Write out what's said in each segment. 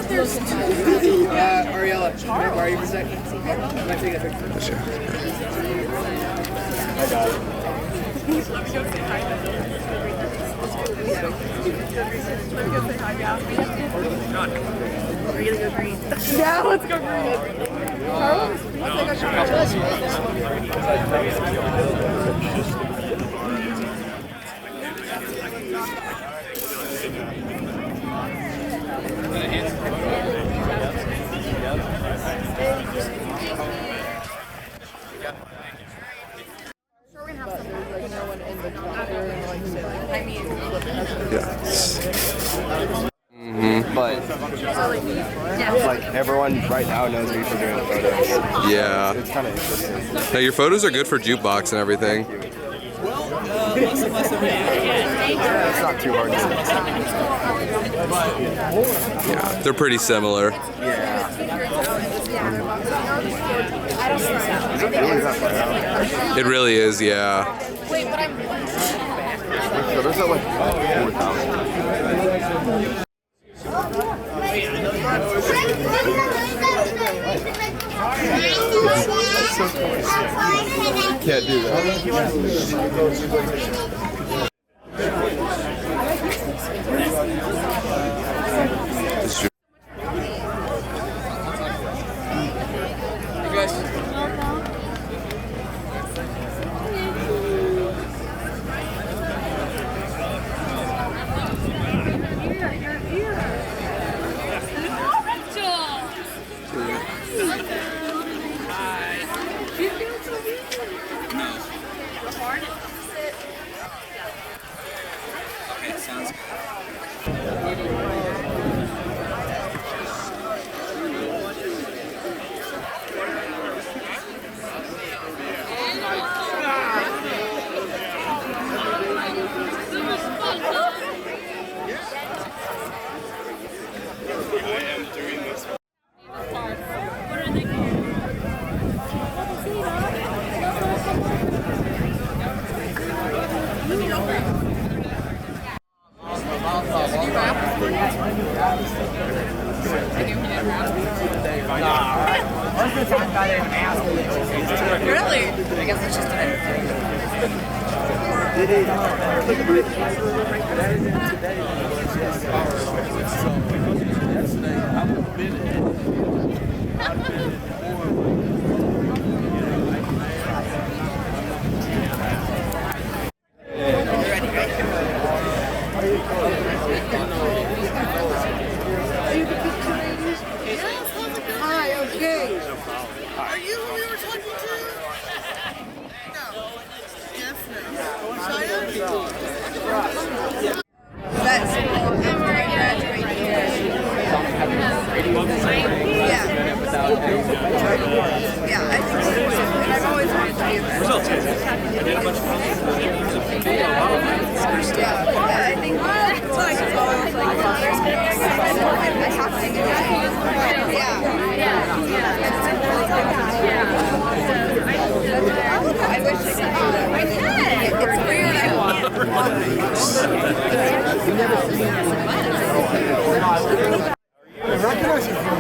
there's two. Ariella, where are you for a second? I'm gonna take a picture. Sure. I got it. Let me go say hi. Let me go say hi, yeah. We're gonna go green. Yeah, let's go green. Carlos, let's take a But like everyone right now knows me for doing photos. Yeah. It's kind of interesting. Hey, your photos are good for jukebox and everything. It's not too hard to see. Yeah, they're pretty similar. Yeah. Is it really that bad? It really is, yeah. So there's like 4,000. Can't do that. Really? I guess it's just Hi, okay. Are you who we were talking to? No. Yes, no. Shia? That's cool. And we're graduating. Yeah. Yeah, I think so. And I've always wanted to be a vet. Yeah, I think it's like it's always like there's been I have to do it. Yeah. I wish I could do that. I can. It's weird. I recognize you from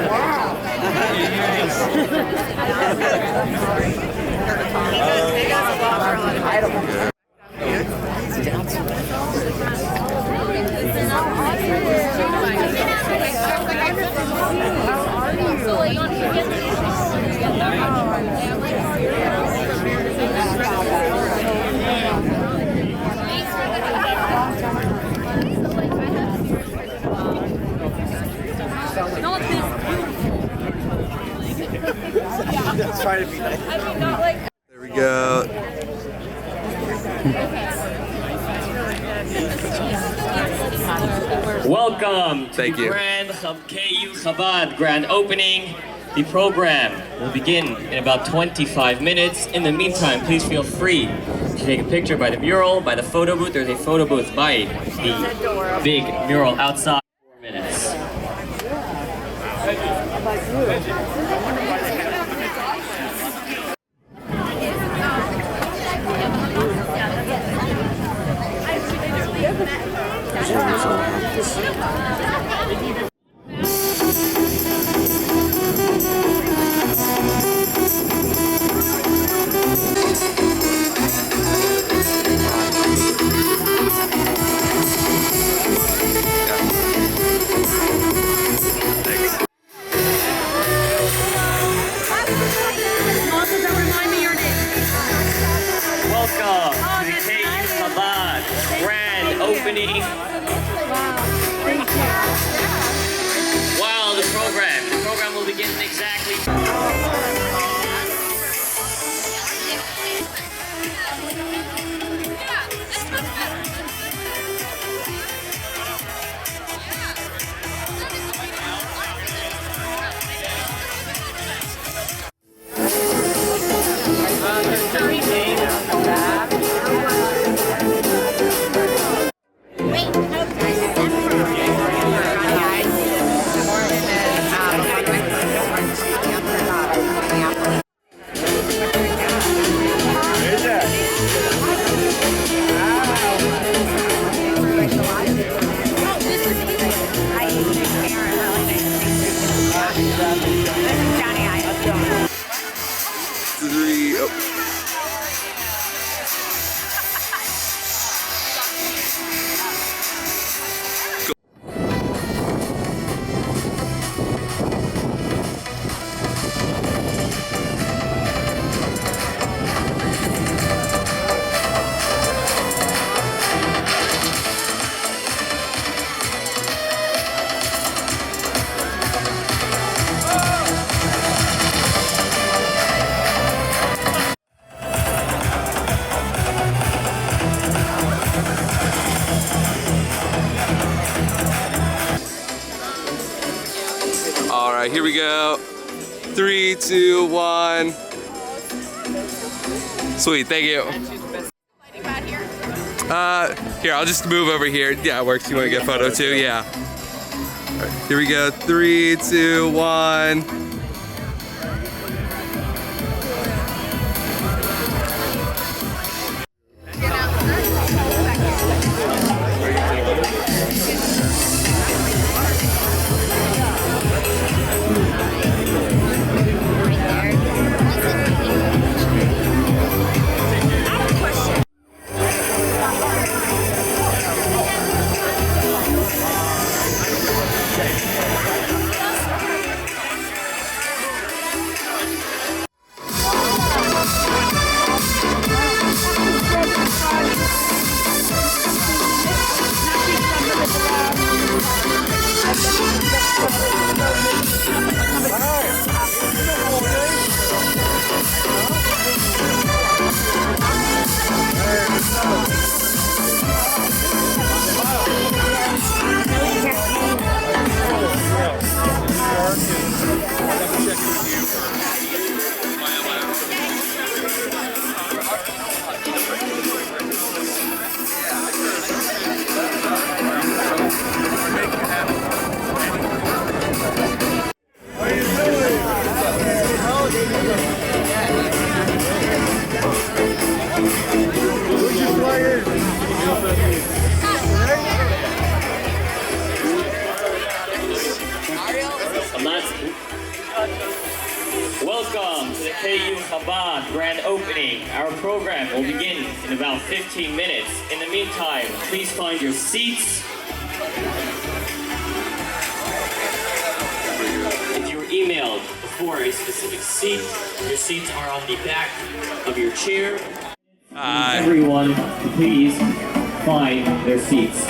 wow. He does a lot for a lot of items. Let's try to be nice. There we go. Welcome to Thank the you. Grand KU Chabad grand opening. The program will begin in about 25 minutes. In the meantime, please feel free to take a picture by the mural, by the photo booth. There's a photo booth by the big mural outside. 4 minutes. All right, here we go. 3, 2, 1. Sweet, thank you. Here, I'll just move over here. Yeah, it works. You want to get a photo too? Yeah. All right, here we go. 3, 2, 1. Welcome to the KU Chabad grand opening. Our program will begin in about 15 minutes. In the meantime, please find your seats. If you were emailed before a specific seat, your seats are on the back of your chair. Everyone, please find their seats.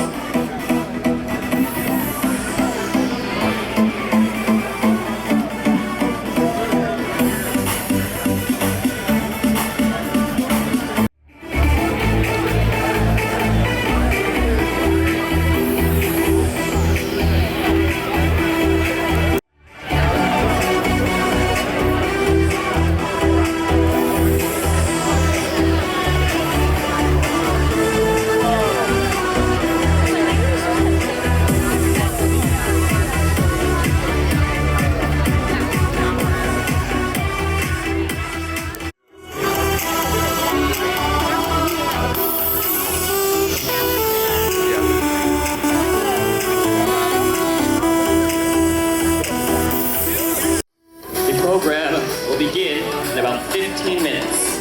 The program will begin in about 15 minutes.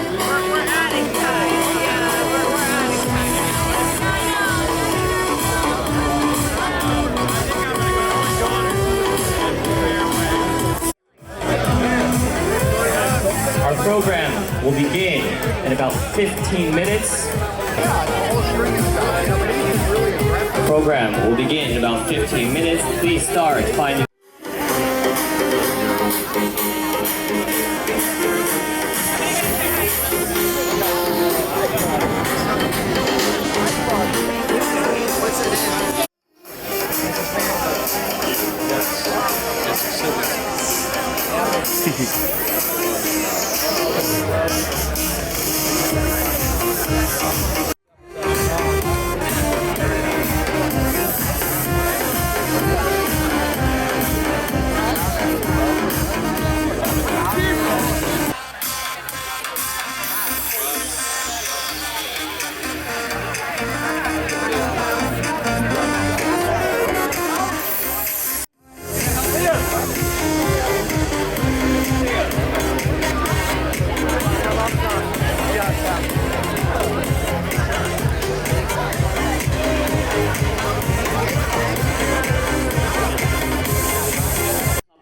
We're adding time. Yeah, we're adding time. Our program will begin in about 15 minutes. Program will begin in about 15 minutes. Please start finding.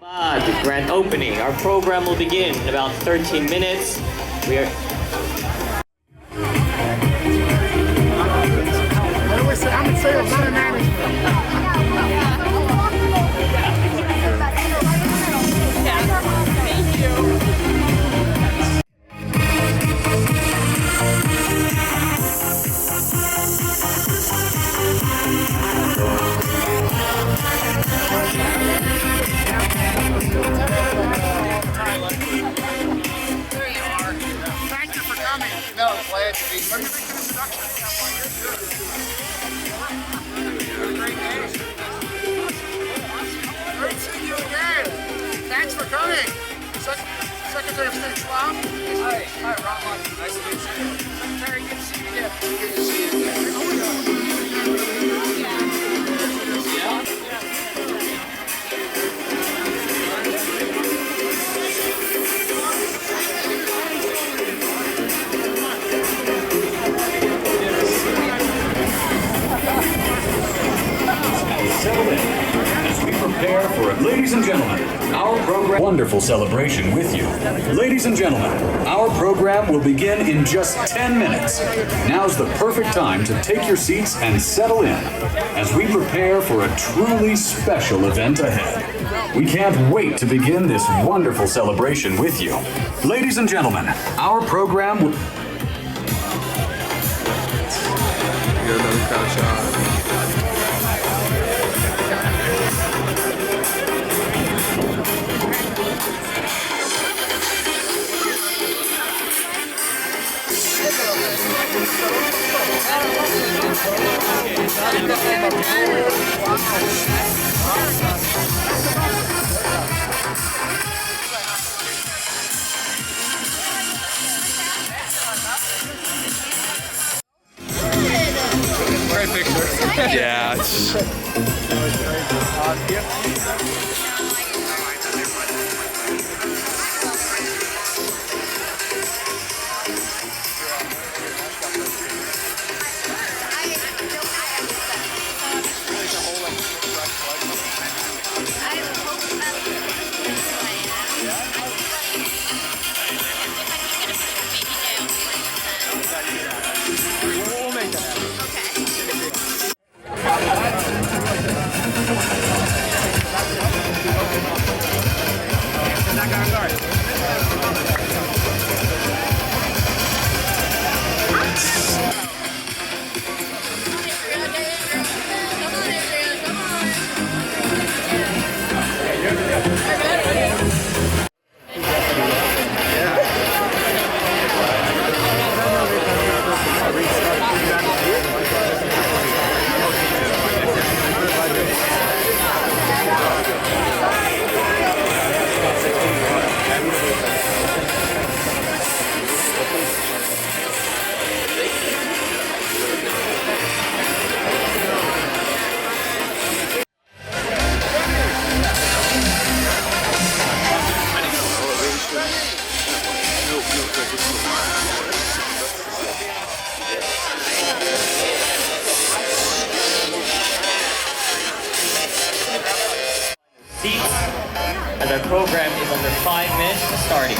Chabad grand opening. Our program will begin in about 13 minutes. We are. Tony, Secretary of State Schwab. Hi, Ron. Nice to meet you. Secretary, good to see you again. Good to see you again. Settle in as we prepare for it. Ladies and gentlemen, our program, wonderful celebration with you. Ladies and gentlemen, our program will begin in just 10 minutes. Now's the perfect time to take your seats and settle in as we prepare for a truly special event ahead. We can't wait to begin this wonderful celebration with you. Ladies and gentlemen, our program will... Get another crowd shot. Great picture. Yeah. Seats, as our program is under 5 minutes from starting.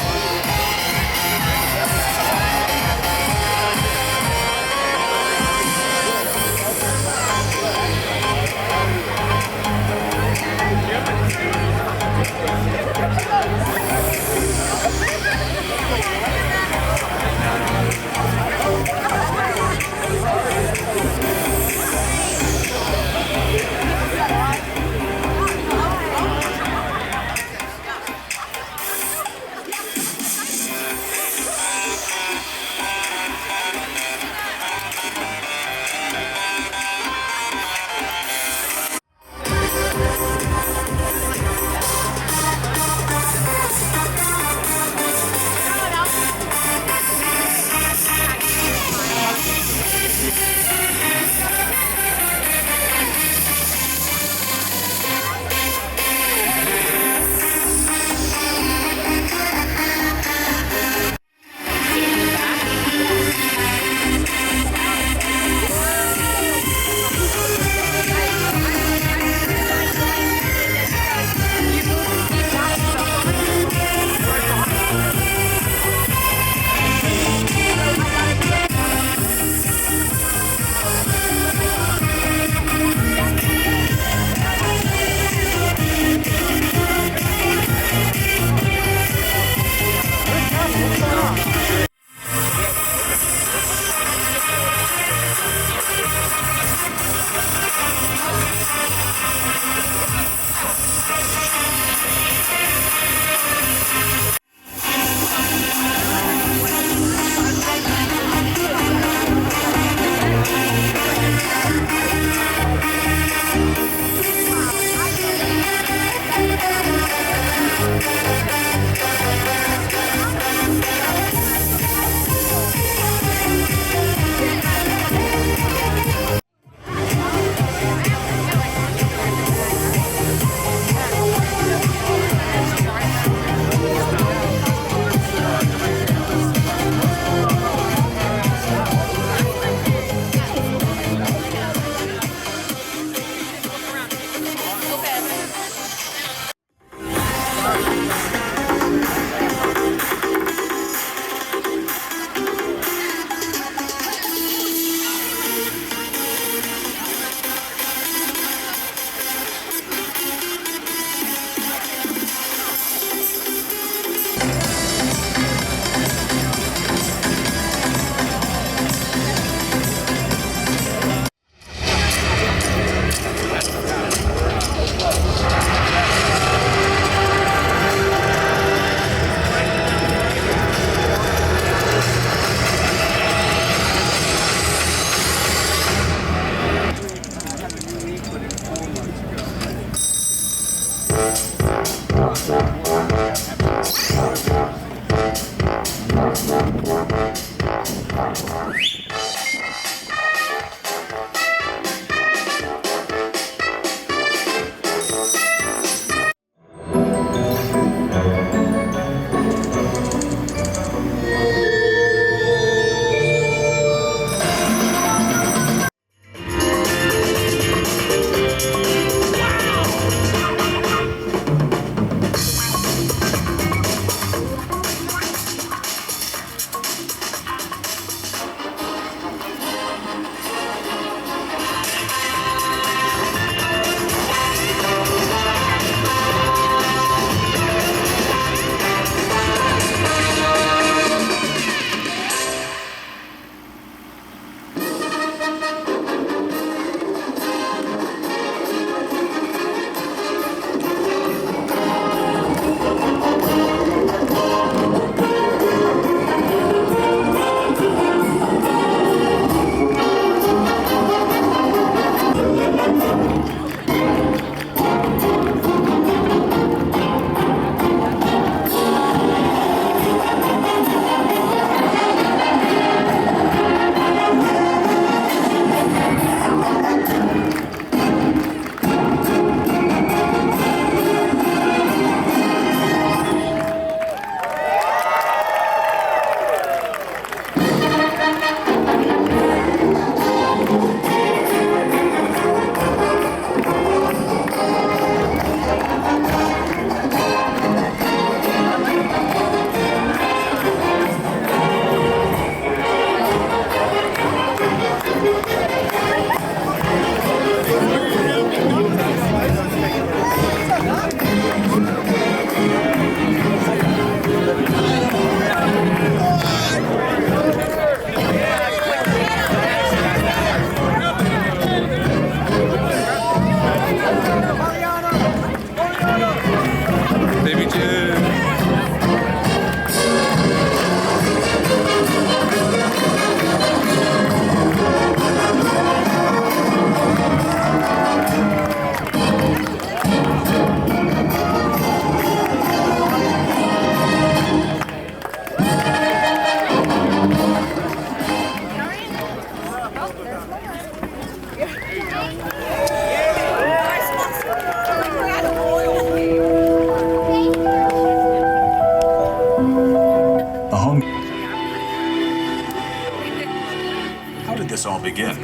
this all begin?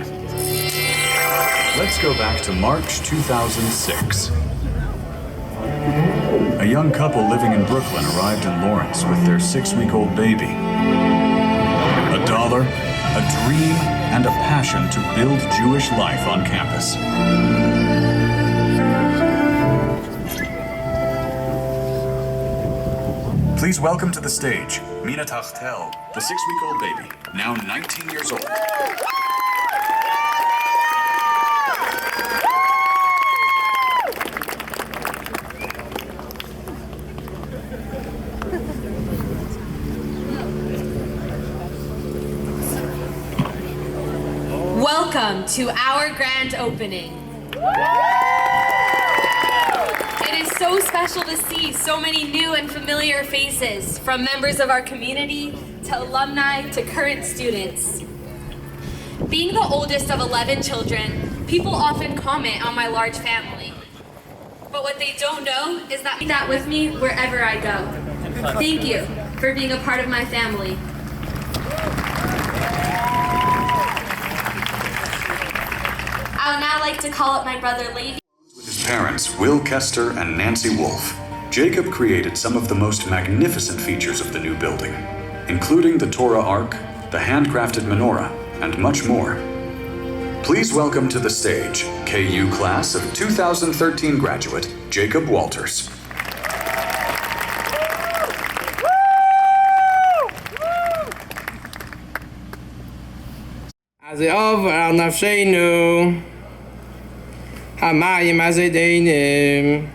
Let's go back to March 2006. A young couple living in Brooklyn arrived in Lawrence with their 6-week-old baby. A dollar, a dream, and a passion to build Jewish life on campus. Please welcome to the stage, Mina Tachtel, the 6-week-old baby, now 19 years old. Welcome to our grand opening. It is so special to see so many new and familiar faces, from members of our community to alumni to current students. Being the oldest of 11 children, people often comment on my large family. But what they don't know is that I take that with me wherever I go. Thank you for being a part of my family. I would now like to call up my brother Levi. With his parents, Will Kester and Nancy Wolf, Jacob created some of the most magnificent features of the new building, including the Torah Ark, the handcrafted menorah, and much more. Please welcome to the stage, KU class of 2013 graduate, Jacob Walters. Az over al nafshenu hamayim az edeinim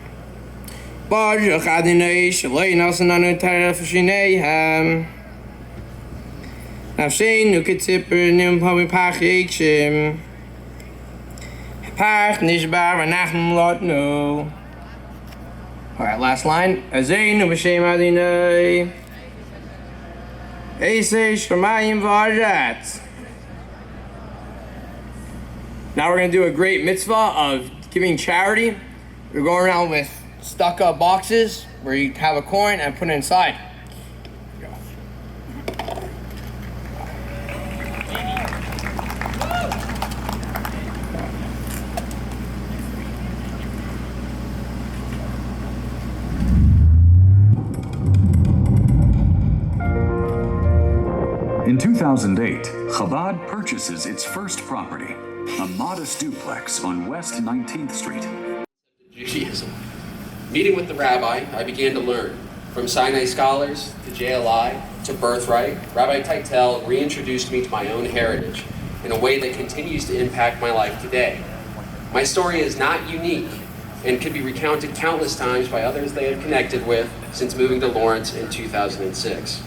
baruch Adonai shalei nasananu taraf shineihem nafshenu ketziper nim pami pach yikshim pach nishbar v'nachem lotnu All right, last line. Azeinu b'shem Adonai. Eisei sh'mayim v'aretz. Now we're gonna do a great mitzvah of giving charity. We're going around with stuck-up boxes where you have a coin and put it inside. In 2008, Chabad purchases its first property, a modest duplex on West 19th Street. Judaism. Meeting with the rabbi, I began to learn. From Sinai scholars to JLI to Birthright, Rabbi Teitel reintroduced me to my own heritage in a way that continues to impact my life today. My story is not unique and could be recounted countless times by others they have connected with since moving to Lawrence in 2006.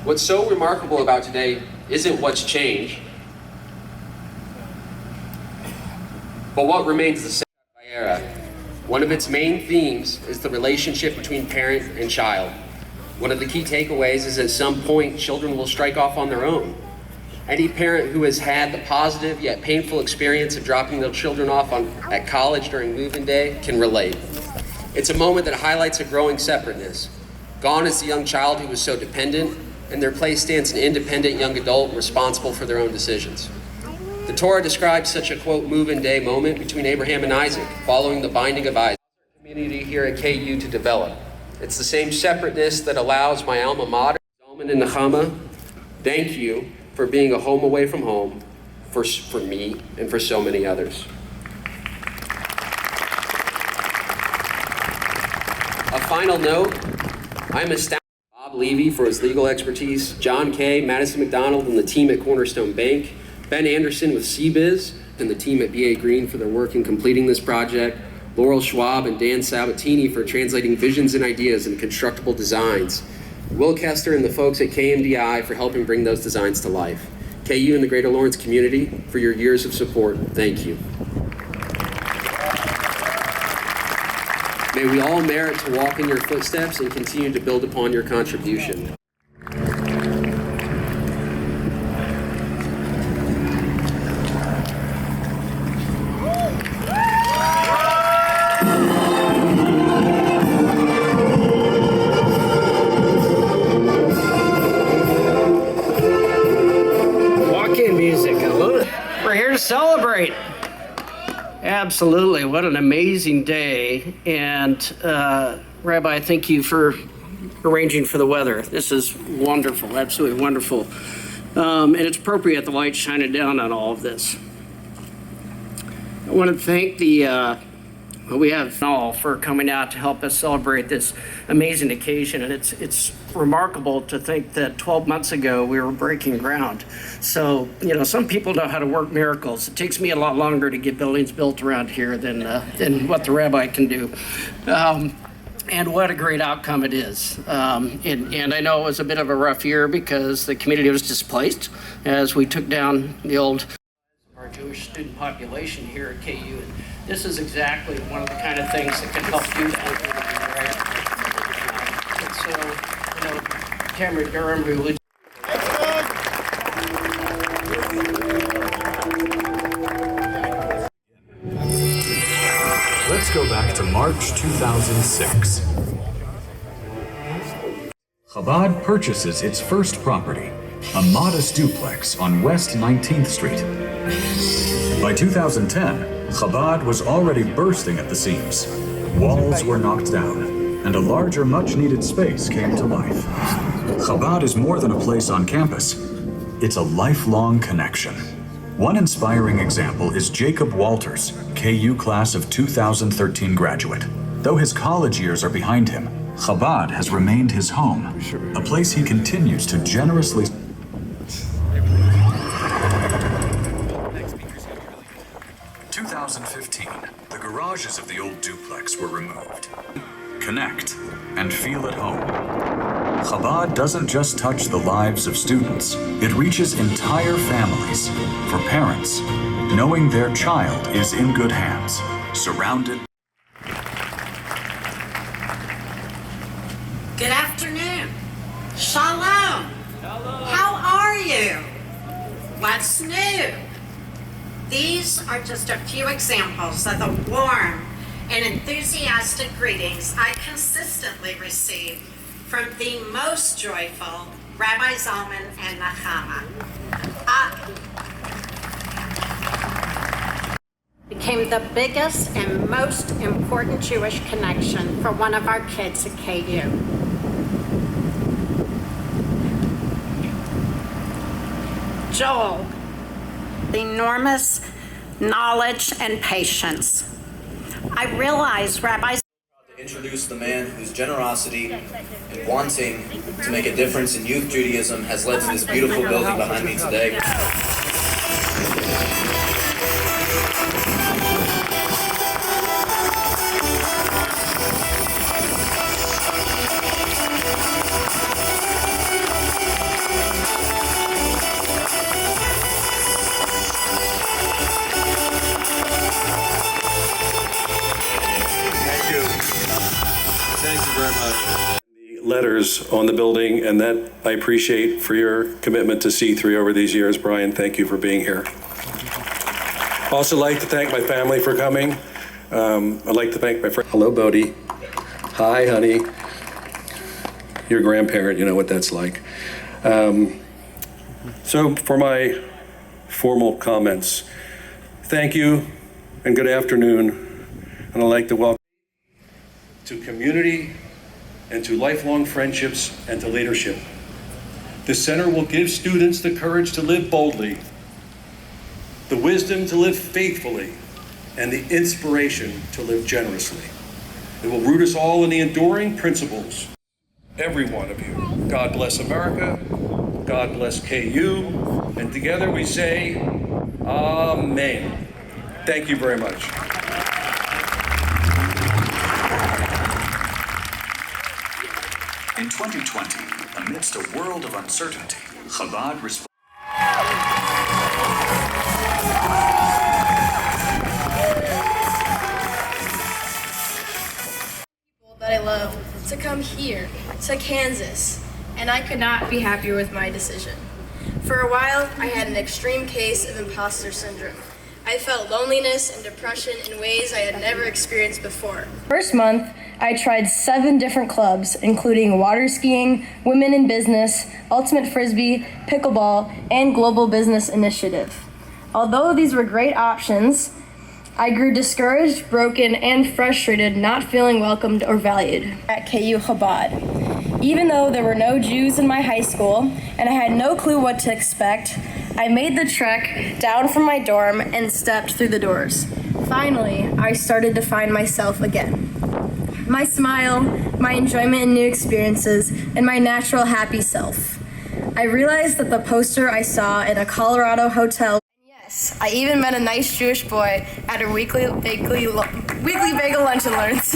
What's so remarkable about today isn't what's changed, but what remains the same era. One of its main themes is the relationship between parent and child. One of the key takeaways is at some point children will strike off on their own. Any parent who has had the positive yet painful experience of dropping their children off at college during move-in day can relate. It's a moment that highlights a growing separateness. Gone is the young child who was so dependent, and their place stands an independent young adult responsible for their own decisions. The Torah describes such a, quote, move-in day moment between Abraham and Isaac, following the binding of Isaac. Community here at KU to develop. It's the same separateness that allows my alma mater, Zalman and Nechama. Thank you for being a home away from home for me and for so many others. A final note, I'm astounded by Bob Levy for his legal expertise, John Kay, Madison McDonald, and the team at Cornerstone Bank, Ben Anderson with CBiz, and the team at BA Green for their work in completing this project, Laurel Schwab and Dan Sabatini for translating visions and ideas into constructible designs, Will Kester and the folks at KMDI for helping bring those designs to life. KU and the Greater Lawrence community for your years of support, thank you. May we all merit to walk in your footsteps and continue to build upon your contribution. Celebrate. Absolutely. What an amazing day. And Rabbi, thank you for arranging for the weather. This is wonderful, absolutely wonderful. And it's appropriate the light's shining down on all of this. I want to thank we have all for coming out to help us celebrate this amazing occasion. And it's remarkable to think that 12 months ago we were breaking ground. So, you know, some people know how to work miracles. It takes me a lot longer to get buildings built around here than what the rabbi can do. And what a great outcome it is. And I know it was a bit of a rough year because the community was displaced as we took down the old our Jewish student population here at KU. And this is exactly one of the kind of things that can help do that. And so, you know, Cameron Durham, who Let's go back to March 2006. Chabad purchases its first property, a modest duplex on West 19th Street. By 2010, Chabad was already bursting at the seams. Walls were knocked down, and a larger, much-needed space came to life. Chabad is more than a place on campus. It's a lifelong connection. One inspiring example is Jacob Walters, KU class of 2013 graduate. Though his college years are behind him, Chabad has remained his home, a place he continues to generously 2015, the garages of the old duplex were removed. Connect and feel at home. Chabad doesn't just touch the lives of students, it reaches entire families. For parents, knowing their child is in good hands, surrounded. Good afternoon. Shalom. How are you? What's new? These are just a few examples of the warm and enthusiastic greetings I consistently receive from the most joyful Rabbi Zalman and Nechama. Became the biggest and most important Jewish connection for one of our kids at KU. Joel, the enormous knowledge and patience. I realize rabbis to introduce the man whose generosity and wanting to make a difference in youth Judaism has led to this beautiful building behind me today. Letters on the building, and that I appreciate for your commitment to C3 over these years. Brian, thank you for being here. Also like to thank my family for coming. I'd like to thank my friend. Hello, Bodie. Hi, honey. Your grandparent, you know what that's like. So for my formal comments, thank you and good afternoon. And I'd like to welcome to community and to lifelong friendships and to leadership. The center will give students the courage to live boldly, the wisdom to live faithfully, and the inspiration to live generously. It will root us all in the enduring principles. Every one of you. God bless America, God bless KU, and together we say, Amen. Thank you very much. In 2020, amidst a world of uncertainty, Chabad responded. That I love to come here to Kansas, and I could not be happier with my decision. For a while, I had an extreme case of imposter syndrome. I felt loneliness and depression in ways I had never experienced before. First month, I tried 7 different clubs, including water skiing, women in business, ultimate frisbee, pickleball, and global business initiative. Although these were great options, I grew discouraged, broken, and frustrated, not feeling welcomed or valued at KU Chabad. Even though there were no Jews in my high school and I had no clue what to expect, I made the trek down from my dorm and stepped through the doors. Finally, I started to find myself again. My smile, my enjoyment in new experiences, and my natural happy self. I realized that the poster I saw in a Colorado hotel. Yes, I even met a nice Jewish boy at a weekly bagel lunch and learns.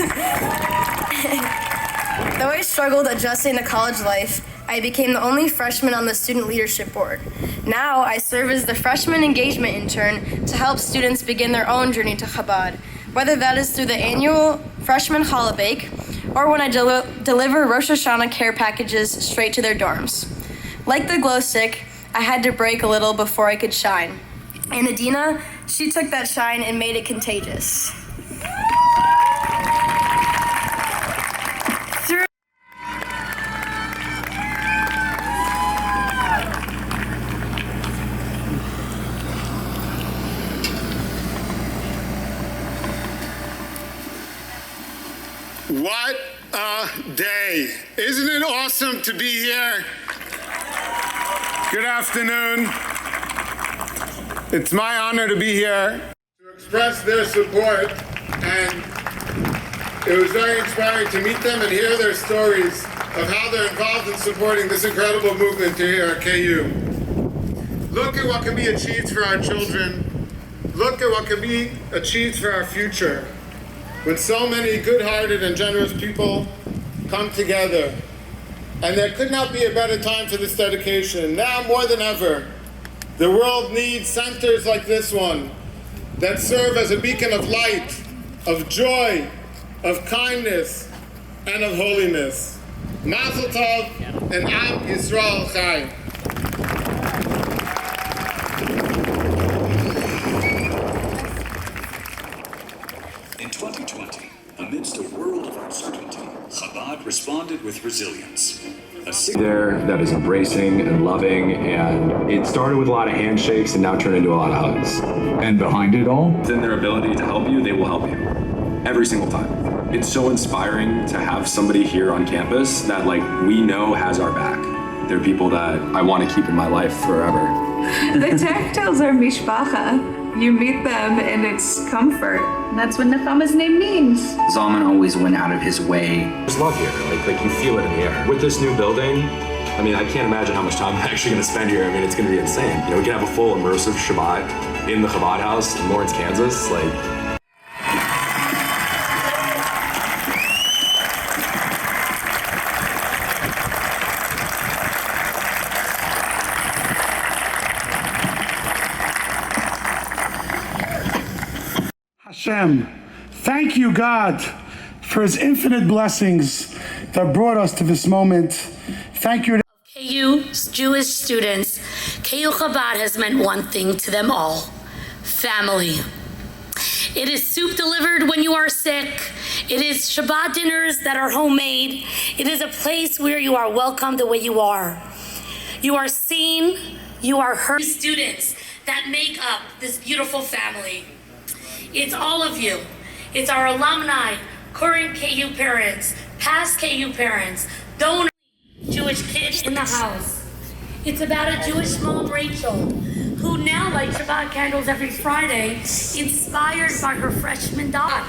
Though I struggled adjusting to college life, I became the only freshman on the student leadership board. Now I serve as the freshman engagement intern to help students begin their own journey to Chabad, whether that is through the annual freshman challah bake or when I deliver Rosh Hashanah care packages straight to their dorms. Like the glow stick, I had to break a little before I could shine. And Adina, she took that shine and made it contagious. What a day. Isn't it awesome to be here? Good afternoon. It's my honor to be here to express their support, and it was very inspiring to meet them and hear their stories of how they're involved in supporting this incredible movement here at KU. Look at what can be achieved for our children. Look at what can be achieved for our future. When so many good-hearted and generous people come together. And there could not be a better time for this dedication. Now more than ever, the world needs centers like this one that serve as a beacon of light, of joy, of kindness, and of holiness. Mazel Tov, and Am Yisrael Chaim. In 2020, amidst a world of uncertainty, Chabad responded with resilience. There that is embracing and loving, and it started with a lot of handshakes and now turned into a lot of hugs. And behind it all, within their ability to help you, they will help you every single time. It's so inspiring to have somebody here on campus that we know has our back. They're people that I want to keep in my life forever. The tactiles are mishpacha. You meet them and it's comfort. That's what Nechama's name means. Zalman always went out of his way. There's love here, like you feel it in the air. With this new building, I mean, I can't imagine how much time I'm actually going to spend here. I mean, it's going to be insane. We can have a full immersive Shabbat in the Chabad house in Lawrence, Kansas. Hashem, thank you, God, for his infinite blessings that brought us to this moment. Thank you. KU Jewish students, KU Chabad has meant one thing to them all: family. It is soup delivered when you are sick. It is Shabbat dinners that are homemade. It is a place where you are welcome the way you are. You are seen, you are heard. Students that make up this beautiful family. It's all of you. It's our alumni, current KU parents, past KU parents, donors, Jewish kids in the house. It's about a Jewish mom, Rachel, who now lights Shabbat candles every Friday, inspired by her freshman daughter.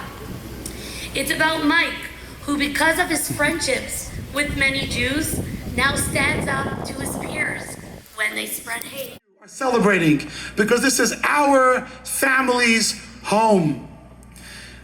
It's about Mike, who because of his friendships with many Jews, now stands up to his peers when they spread hate. We're celebrating because this is our family's home.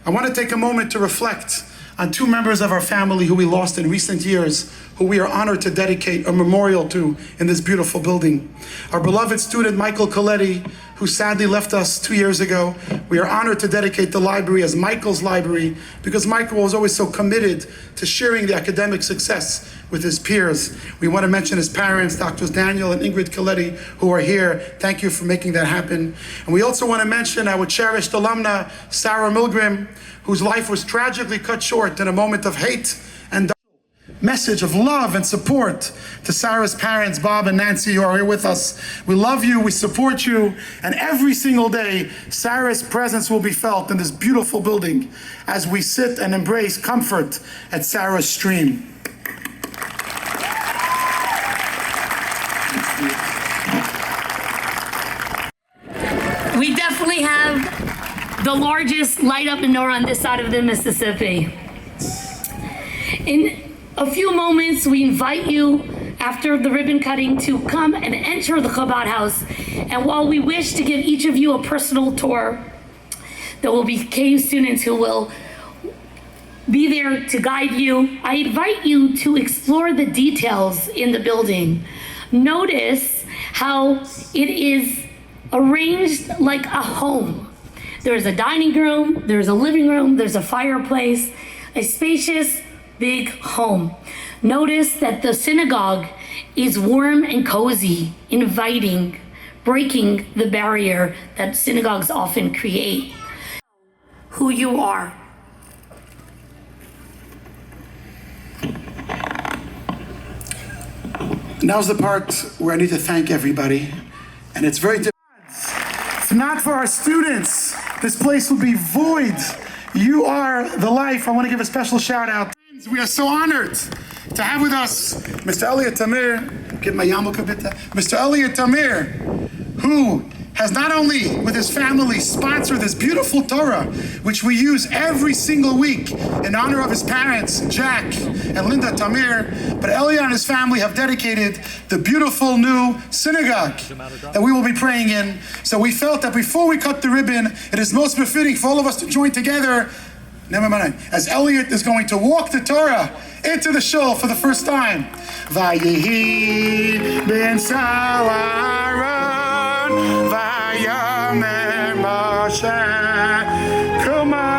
I want to take a moment to reflect on two members of our family who we lost in recent years, who we are honored to dedicate a memorial to in this beautiful building. Our beloved student, Michael Coletti, who sadly left us 2 years ago. We are honored to dedicate the library as Michael's library because Michael was always so committed to sharing the academic success with his peers. We want to mention his parents, Drs. Daniel and Ingrid Coletti, who are here. Thank you for making that happen. And we also want to mention our cherished alumna, Sarah Milgram, whose life was tragically cut short in a moment of hate and message of love and support to Sarah's parents, Bob and Nancy, who are here with us. We love you, we support you, and every single day, Sarah's presence will be felt in this beautiful building as we sit and embrace comfort at Sarah's stream. We definitely have the largest light up menorah on this side of the Mississippi. In a few moments, we invite you after the ribbon cutting to come and enter the Chabad house. And while we wish to give each of you a personal tour, there will be KU students who will be there to guide you. I invite you to explore the details in the building. Notice how it is arranged like a home. There's a dining room, there's a living room, there's a fireplace, a spacious, big home. Notice that the synagogue is warm and cozy, inviting, breaking the barrier that synagogues often create. Who you are. Now's the part where I need to thank everybody, and it's very difficult. If not for our students, this place would be void. You are the life. I want to give a special shout out. We are so honored to have with us Mr. Elliot Tamir. Get my yarmulke bitte. Mr. Elliot Tamir, who has not only with his family sponsored this beautiful Torah, which we use every single week in honor of his parents, Jack and Linda Tamir, but Elliot and his family have dedicated the beautiful new synagogue that we will be praying in. So we felt that before we cut the ribbon, it is most befitting for all of us to join together, as Elliot is going to walk the Torah into the shul for the first time. Vayehi ben Sararon, Vayamer Moshe, Kuma.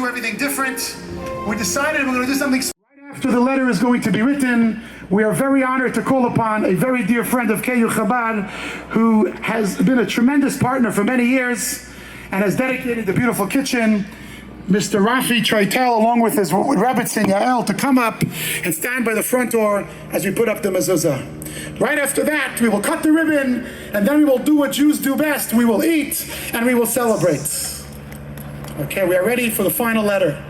do everything different. We decided we're going to do something right after the letter is going to be written. We are very honored to call upon a very dear friend of KU Chabad who has been a tremendous partner for many years and has dedicated the beautiful kitchen, Mr. Rafi Traitel, along with his Rebbetzin Yael, to come up and stand by the front door as we put up the mezuzah. Right after that, we will cut the ribbon, and then we will do what Jews do best. We will eat, and we will celebrate. Okay, we are ready for the final letter.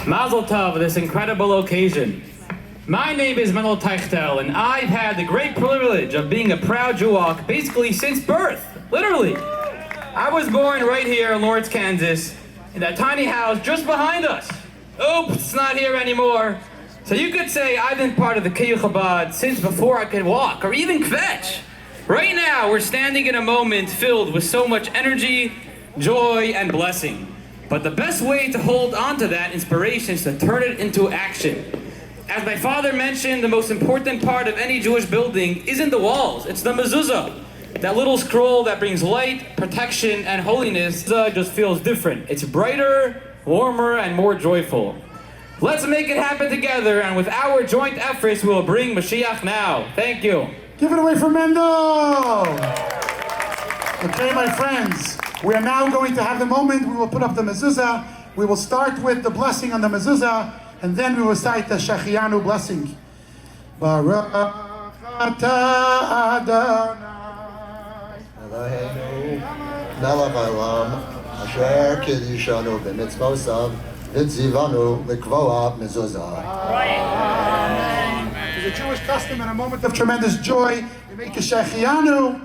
Mazel tov, this incredible occasion. My name is Menel Teichtel, and I've had the great privilege of being a proud Jewok basically since birth, literally. I was born right here in Lawrence, Kansas, in that tiny house just behind us. Oops, it's not here anymore. So you could say I've been part of the KU Chabad since before I could walk, or even kvetch. Right now, we're standing in a moment filled with so much energy, joy, and blessing. But the best way to hold on to that inspiration is to turn it into action. As my father mentioned, the most important part of any Jewish building isn't the walls, it's the mezuzah. That little scroll that brings light, protection, and holiness just feels different. It's brighter, warmer, and more joyful. Let's make it happen together, and with our joint efforts, we will bring Mashiach now. Thank you. Give it away for Mendel! Okay, my friends, we are now going to have the moment. We will put up the mezuzah. We will start with the blessing on the mezuzah, and then we will recite the Shechianu blessing. Baruch atah Adonai Eloheinu melech haolam asher kiddushanu b'mitzvosav v'tzivanu l'kvoa mezuzah. It's a Jewish custom, in a moment of tremendous joy, we make a Shechianu.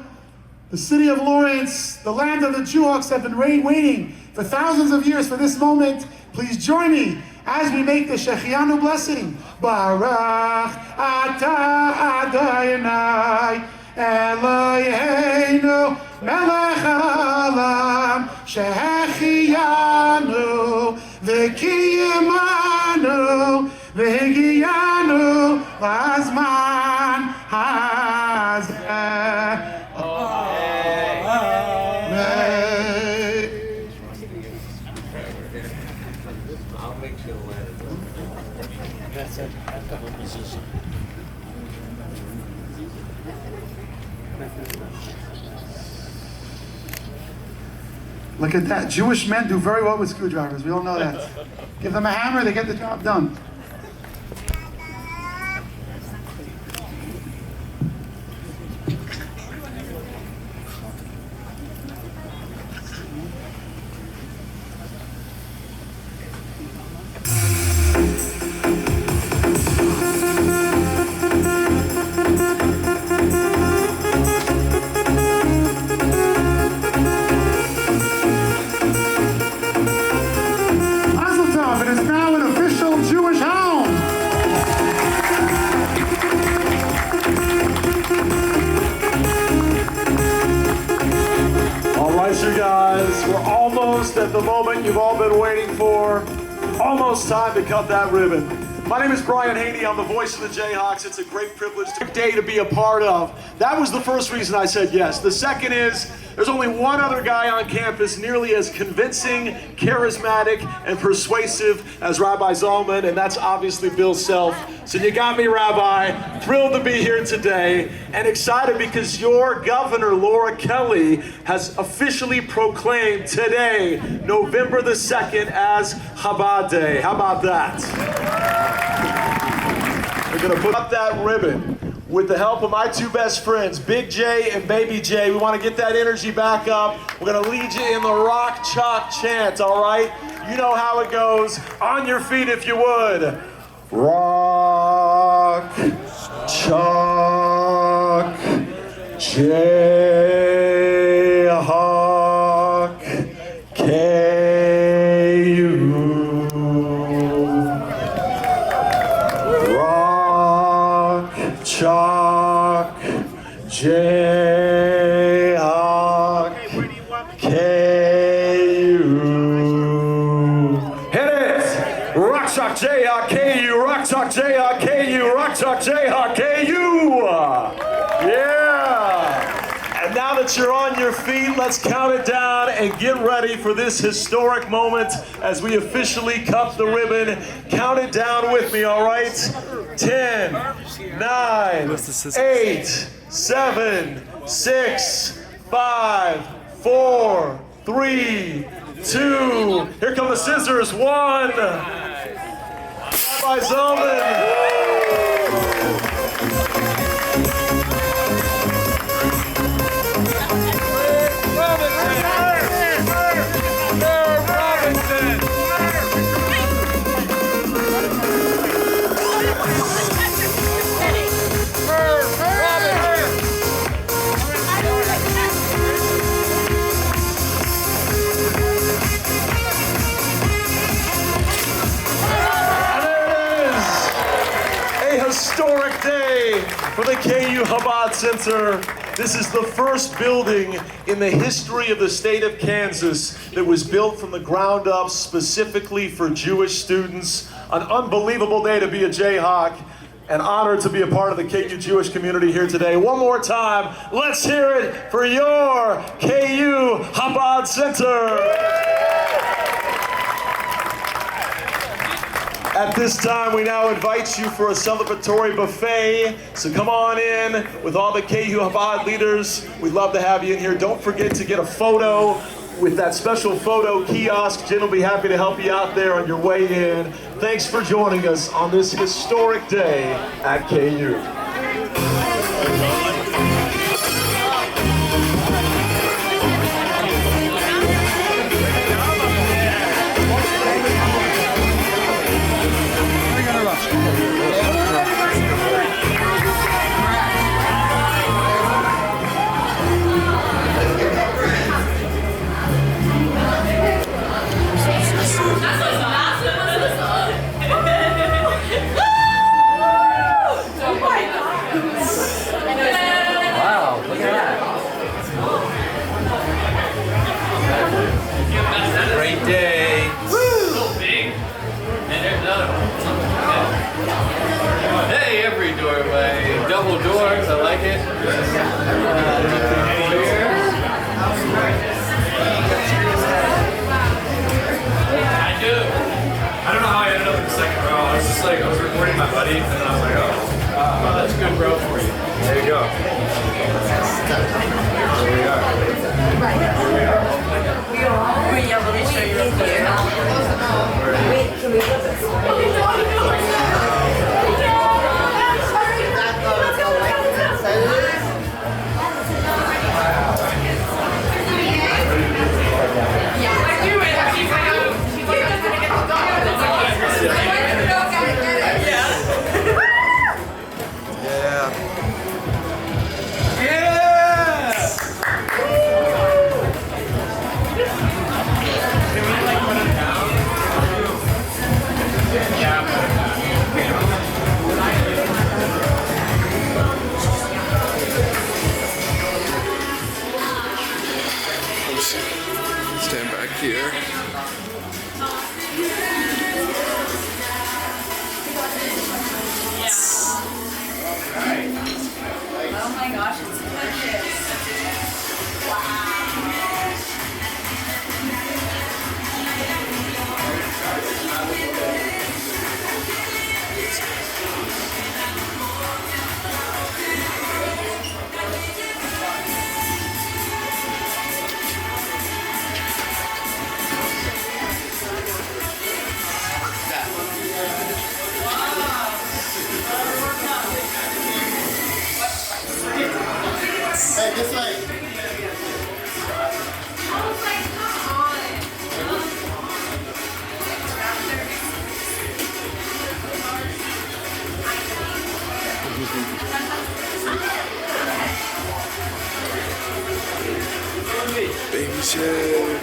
The city of Lawrence, the land of the Jewhawks, have been waiting for thousands of years for this moment. Please join me as we make the Shechianu blessing. Baruch atah Adonai Eloheinu melech haolam shechianu v'kiyamanu v'higiyanu lazman hazeh. Look at that. Jewish men do very well with screwdrivers. We all know that. Give them a hammer, they get the job done. At the moment you've all been waiting for. Almost time to cut that ribbon. My name is Brian Haney. I'm the voice of the Jayhawks. It's a great privilege, a day to be a part of. That was the first reason I said yes. The second is there's only one other guy on campus nearly as convincing, charismatic, and persuasive as Rabbi Zalman, and that's obviously Bill Self. So you got me, Rabbi. Thrilled to be here today and excited because your governor, Laura Kelly, has officially proclaimed today, November the 2nd, as Chabad Day. How about that? We're gonna put up that ribbon with the help of my two best friends, Big J and Baby J. We want to get that energy back up. We're gonna lead you in the rock chalk chant, all right? You know how it goes. On your feet if you would. Rock, chalk, Jayhawk, KU. Rock, chalk, Jayhawk, KU. Hit it! Rock, chalk, Jayhawk, KU. Rock, chalk, Jayhawk, KU. Rock, chalk, Jayhawk, KU. Yeah! And now that you're on your feet, let's count it down and get ready for this historic moment as we officially cut the ribbon. Count it down with me, all right? 10, 9, 8, 7, 6, 5, 4, 3, 2. Here come the scissors. 1. Rabbi Zalman. Historic day for the KU Chabad Center. This is the first building in the history of the state of Kansas that was built from the ground up specifically for Jewish students. An unbelievable day to be a Jayhawk. An honor to be a part of the KU Jewish community here today. One more time, let's hear it for your KU Chabad Center. At this time, we now invite you for a celebratory buffet. So come on in with all the KU Chabad leaders. We'd love to have you in here. Don't forget to get a photo with that special photo kiosk. Jen will be happy to help you out there on your way in. Thanks for joining us on this historic day at KU. Great day. So big. And there's another one. Hey, every doorway. Double doors, I like it. I do. I don't know how I ended up in the second row. I was just like, I was recording my buddy, and then I was like, oh, that's a good row for you. There you go. Here we are. Let me show you real quick. Wait, can we put this? Stand back here. Oh my gosh, it's delicious. This way. Baby shit.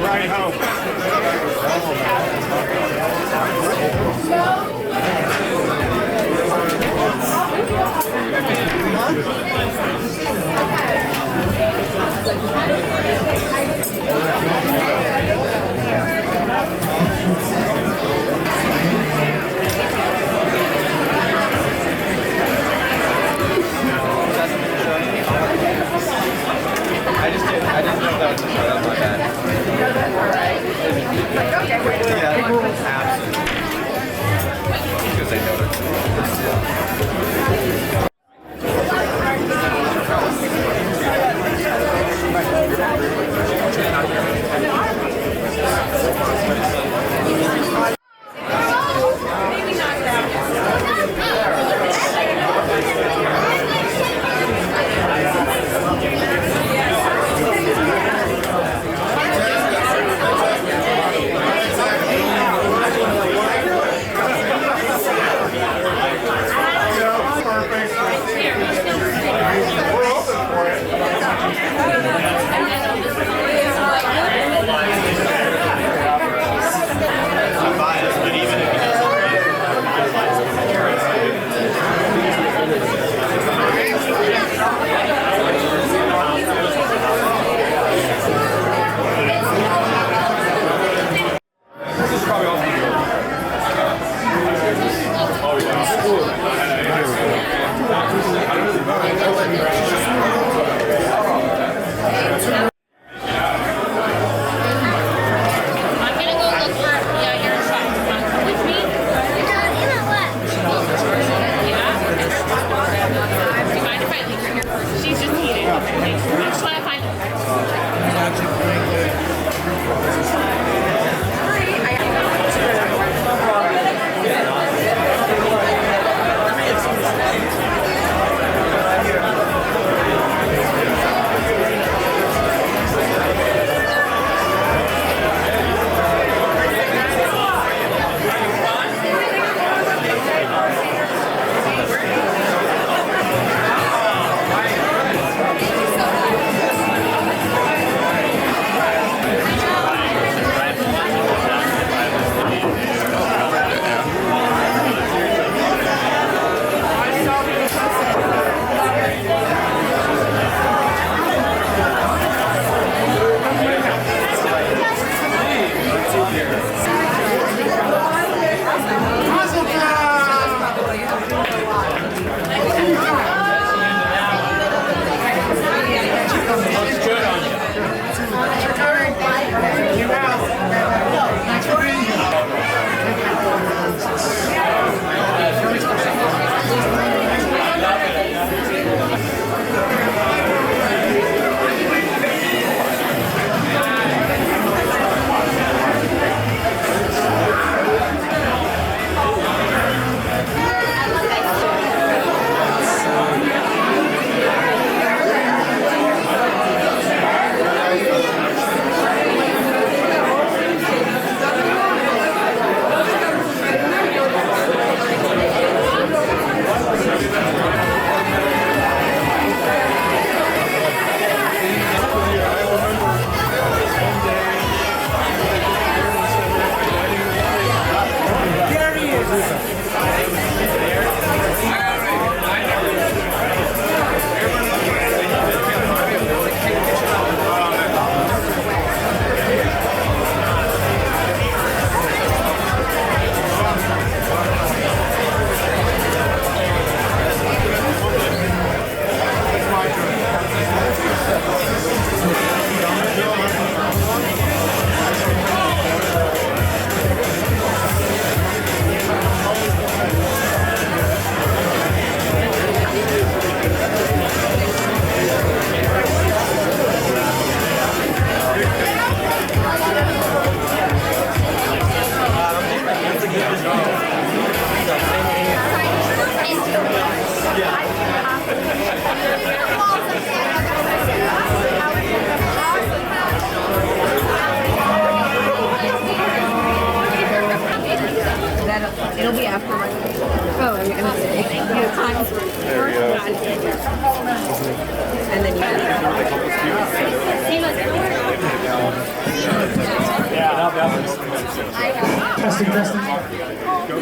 Right home. I didn't know that was a show. That was my bad. Because they know It'll be after my. Oh, I'm gonna say. There we go. And then Testing, testing.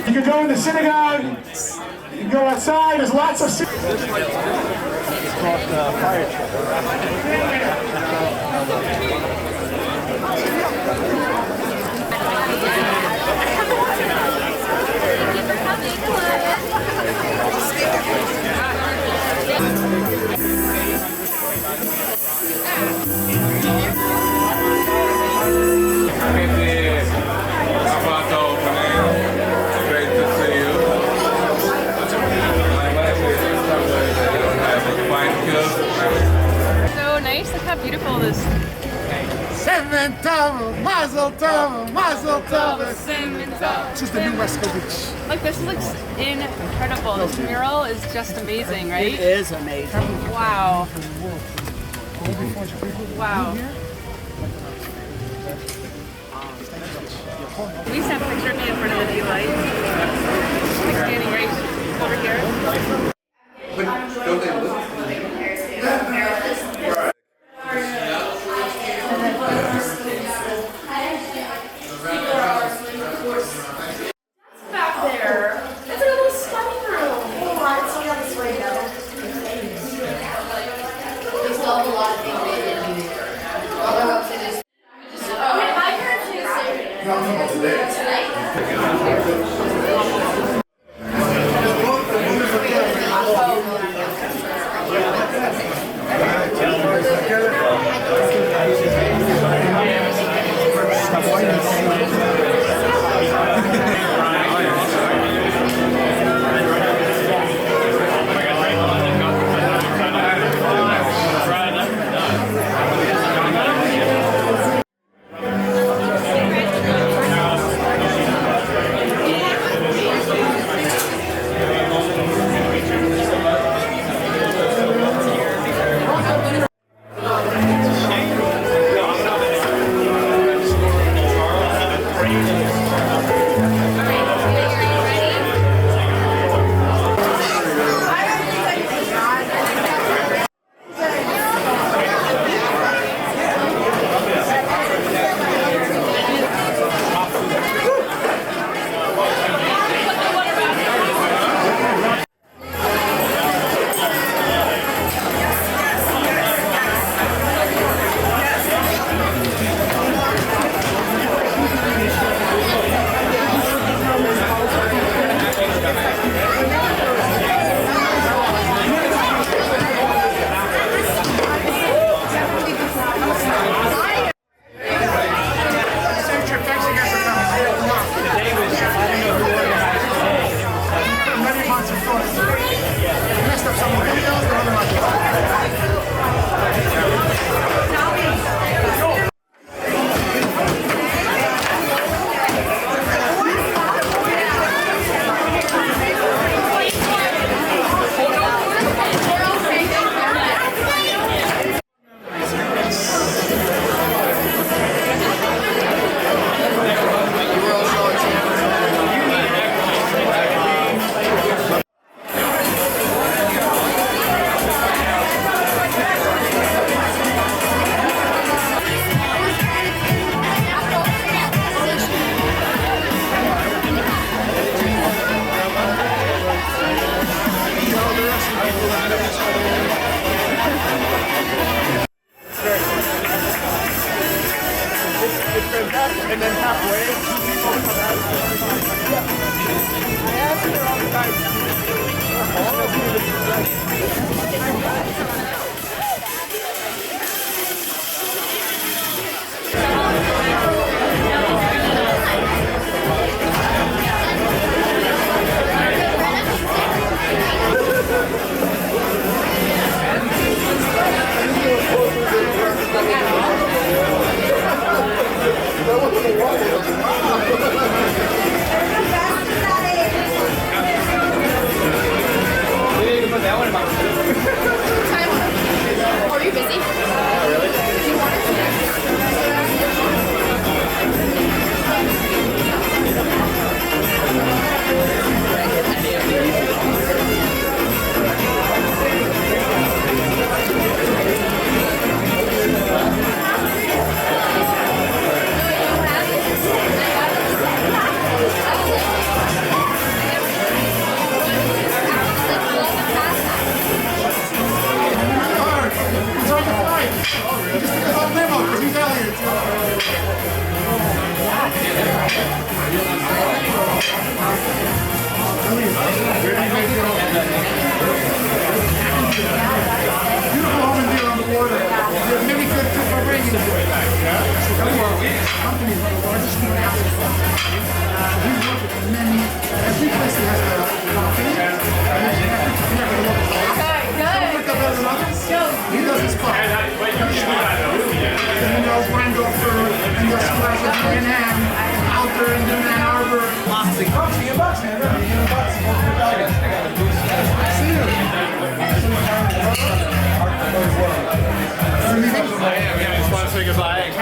You can go in the synagogue. You can go outside. There's lots of. Chabad opening. Great to see you. My wife is fine kids. So nice. Look how beautiful this. Seven Tower, Mazel Tov, Mazel Tov. This is the new West Coast Beach. Look, this looks incredible. This mural is just amazing, right? It is amazing. Wow. Wow. Can we have a picture of me in front of the view light? Like standing right over here. But don't they look? back there. It's a little study room. Hold on, it's not this way though. There's still a lot of things they did. My parents do tonight. And then halfway, people come out. I asked her all the Are you busy? Really? Do you want it? largest monopoly. He's worked with many, every place that has a coffee. He does his part. And he knows Weindofer and the splash of B&M out there in Ann Arbor. $1 man. See you. I just want to say goodbye and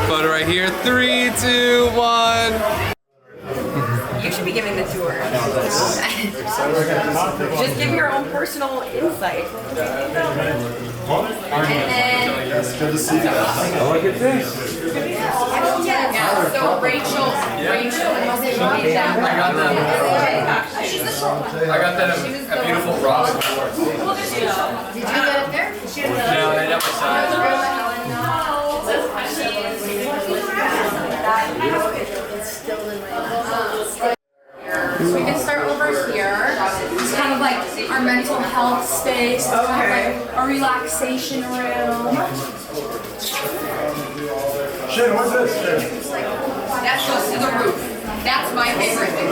Photo right here. 3, 2, 1. You should be giving the tour. Just give your own personal insight. And then, It's good to see you guys. Oh, look at this. yeah, so Rachel must have made that. I got that at Beautiful Rock. Did you get it there? No, they never saw it. So we can start over here. It's kind of like our mental health space. It's kind of like a relaxation room. Shannon, what's this? That goes to the roof. That's my favorite thing.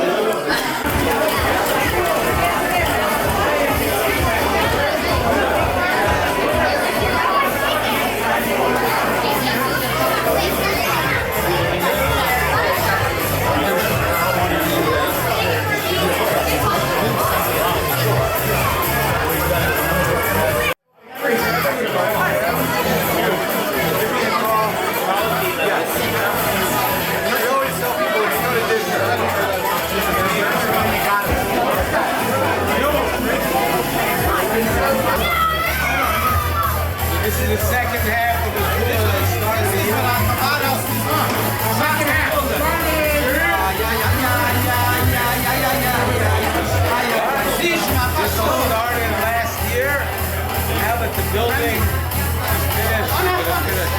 This is the second half of the tour that started the year. Second half. This all started last year. Now that the building is finished, we're gonna finish.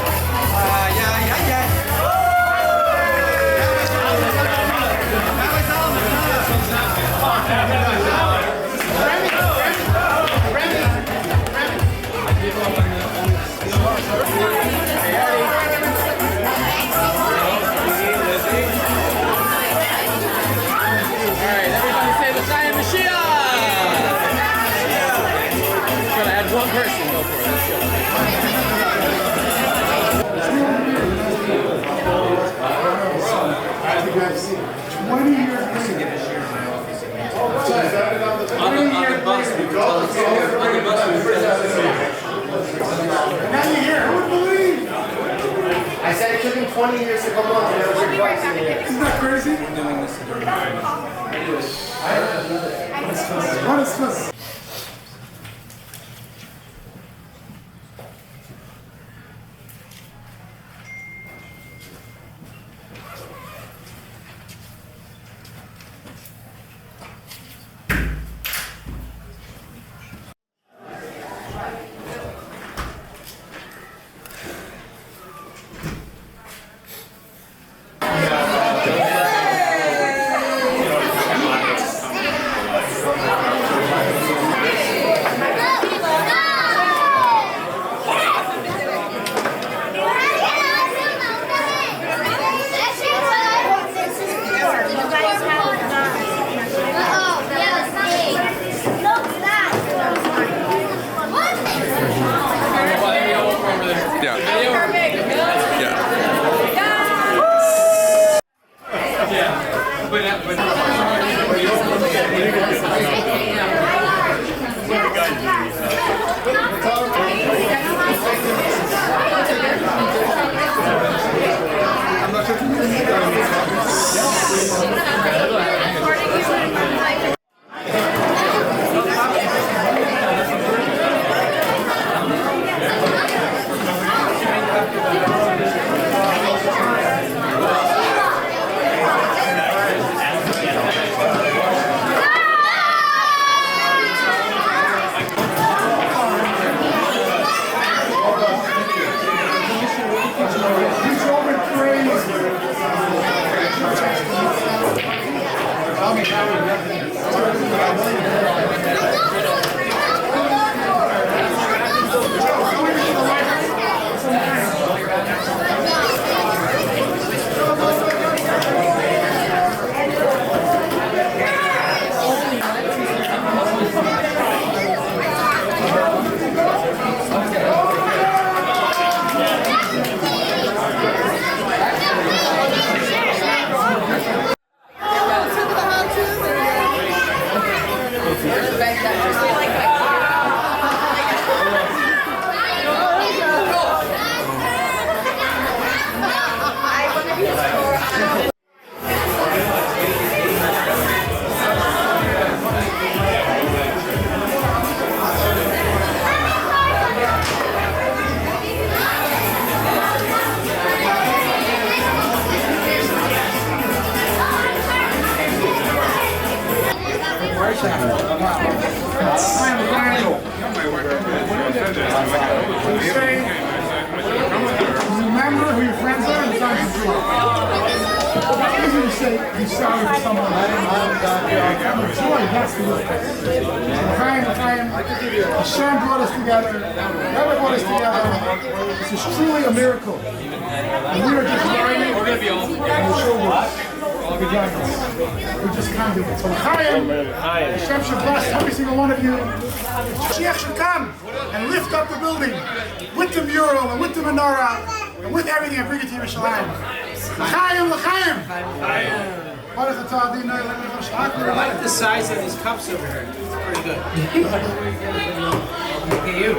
One person, go for it. Let's go. Now you're here. Who would believe? I said it took him 20 years to come on, and it was your twice in here. Isn't that crazy? We're doing this during What is this? Yeah. Perfect. Yeah. Remember who your friends are and sign some joy. It's easy to say be sorry for someone. Joy, that's the word. L'chaim, Hashem brought us together. Rabbi brought us together. This is truly a miracle. And we are just riding on the shoulders of the giants. We're just conduits. So l'chaim, Hashem should bless every single one of you. Mashiach should come and lift up the building with the mural and with the menorah and with everything and bring it to Yerushalayim. L'chaim, l'chaim. I like the size of these cups over here. It's pretty good. Look at you.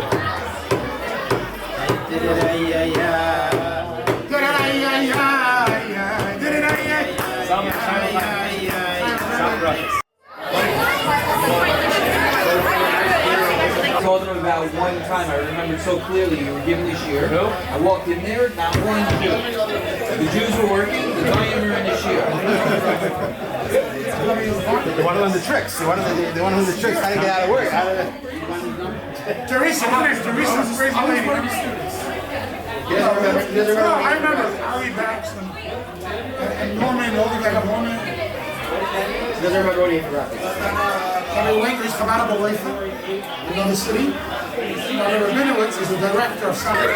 I told them about one time, I remember so clearly, you were given this year. I walked in there, not one Jew. The Jews were working, the Goyim were in this year. They want to learn the tricks. They want to learn the tricks, how to get out of work. Teresa, Teresa's a crazy lady. I remember Ali Bax and Norman, the older guy got Norman. Doesn't remember what he forgot. There's Chabad in the city. Rabbi Rabinowitz is the director of something.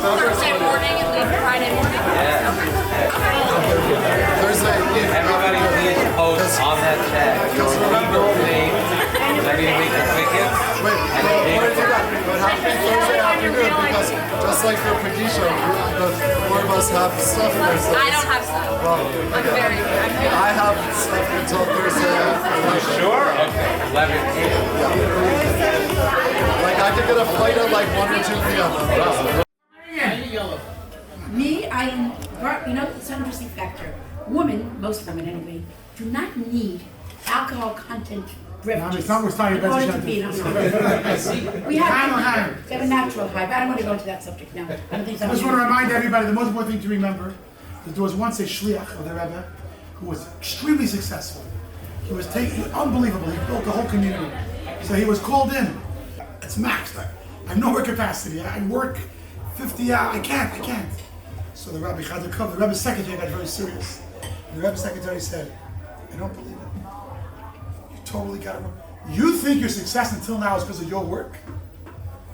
Thursday morning and leave Friday morning. Everybody please post on that chat your legal name, ready to make a ticket. But happy Thursday afternoon, because just like for Pagisha, the four of us have stuff in our I don't have stuff. Well, I'm very good. I have stuff until Thursday afternoon. Sure? Okay. 11 a.m. Like I could get a flight at like 1 or 2 p.m. Me, you know, it's an interesting factor. Women, most women anyway, do not need alcohol content beverages. We have a natural high, but I don't want to go into that subject now. I just want to remind everybody, the most important thing to remember, that there was once a shliach of the Rebbe who was extremely successful. He was unbelievable, he built the whole community. So he was called in. It's maxed. I have no work capacity. I work 50 hours. I can't. So the Rabbi Chadakov, the Rebbe's secretary, got very serious. And the Rebbe's secretary said, I don't believe it. You totally got it wrong. You think your success until now is because of your work,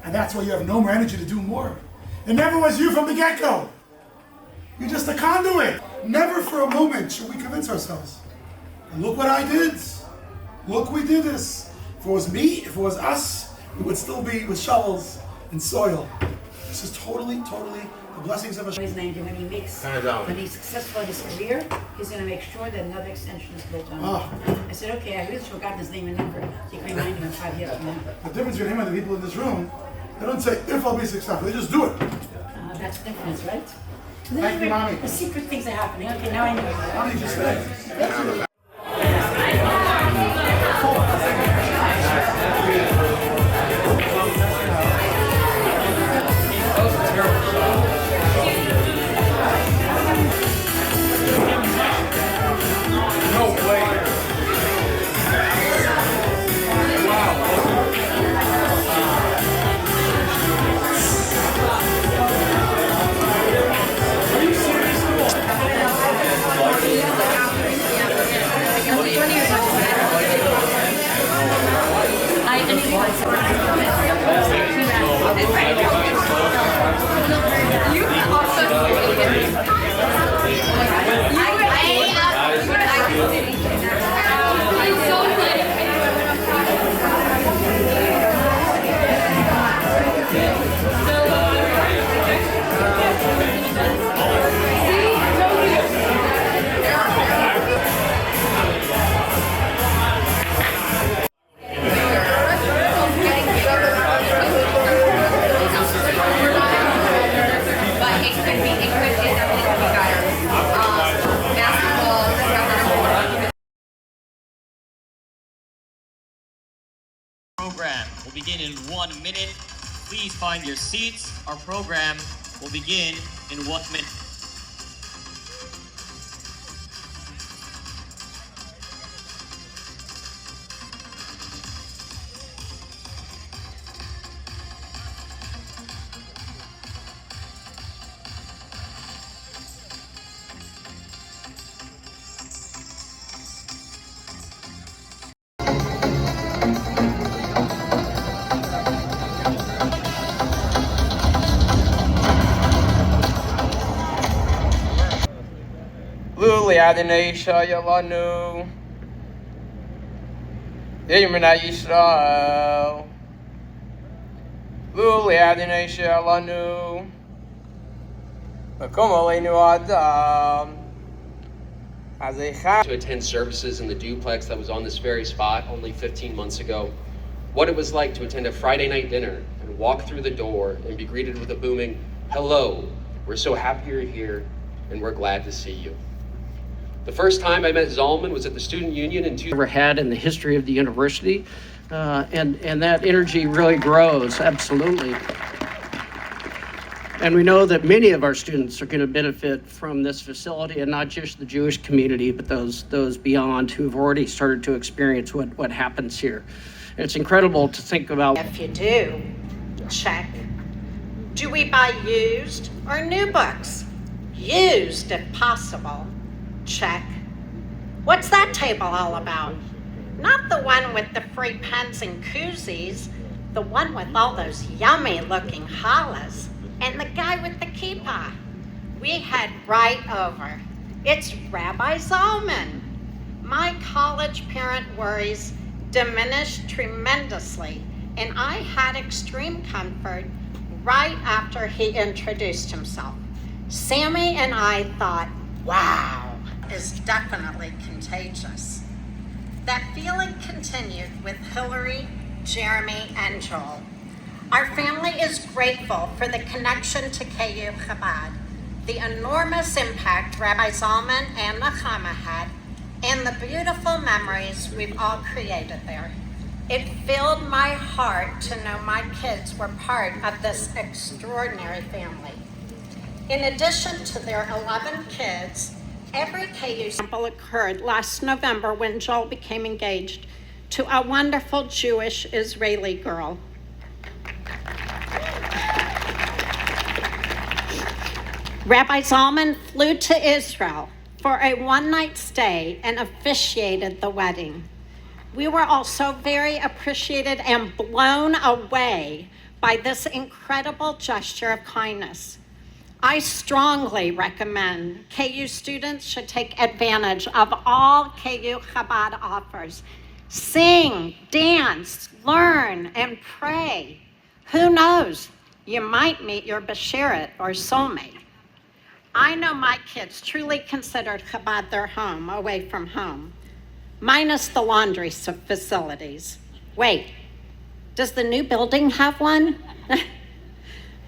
and that's why you have no more energy to do more. It never was you from the get-go. You're just a conduit. Never for a moment should we convince ourselves. And look what I did. Look, we did this. If it was me, if it was us, we would still be with shovels and soil. This is totally the blessings of a... His name, when he makes, when he's successful in his career, he's going to make sure that another extension is built on. I said, okay, I really forgot his name and number, so you can remind him in 5 years from now. The difference between him and the people in this room, they don't say, if I'll be successful, they just do it. That's the difference, right? Thank you, Mommy. The secret things are happening. Okay, now I know. Mommy just said. Program will begin in 1 minute. Please find your seats. Our program will begin in 1 minute. Luli Adonai Shayalanu Yimna Yisrael Luli Adonai Shayalanu Makom Aleinu Adam To attend services in the duplex that was on this very spot only 15 months ago. What it was like to attend a Friday night dinner and walk through the door and be greeted with a booming, "Hello, we're so happy you're here and we're glad to see you." The first time I met Zalman was at the Student Union in Ever had in the history of the university, and that energy really grows, absolutely. And we know that many of our students are going to benefit from this facility, and not just the Jewish community, but those beyond who've already started to experience what happens here. It's incredible to think about. If you do, check. Do we buy used or new books? Used if possible. Check. What's that table all about? Not the one with the free pens and koozies, the one with all those yummy looking challahs, and the guy with the kippah. We head right over. It's Rabbi Zalman. My college parent worries diminished tremendously, and I had extreme comfort right after he introduced himself. Sammy and I thought, wow, is definitely contagious. That feeling continued with Hillary, Jeremy, and Joel. Our family is grateful for the connection to KU Chabad, the enormous impact Rabbi Zalman and Nechama had, and the beautiful memories we've all created there. It filled my heart to know my kids were part of this extraordinary family. In addition to their 11 kids, every KU sample occurred last November when Joel became engaged to a wonderful Jewish Israeli girl. Rabbi Zalman flew to Israel for a one-night stay and officiated the wedding. We were all so very appreciated and blown away by this incredible gesture of kindness. I strongly recommend KU students should take advantage of all KU Chabad offers. Sing, dance, learn, and pray. Who knows? You might meet your Bashirat or soulmate. I know my kids truly considered Chabad their home, away from home, minus the laundry facilities. Wait, does the new building have one?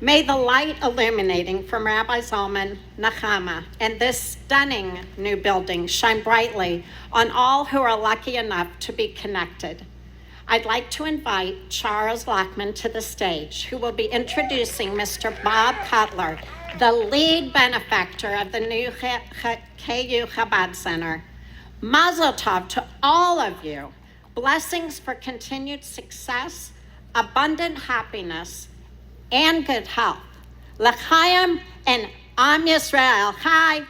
May the light illuminating from Rabbi Zalman Nechama and this stunning new building shine brightly on all who are lucky enough to be connected. I'd like to invite Charles Lockman to the stage, who will be introducing Mr. Bob Cutler, the lead benefactor of the new KU Chabad Center. Mazel tov to all of you. Blessings for continued success, abundant happiness, and good health. L'chaim and Am Yisrael. Hi.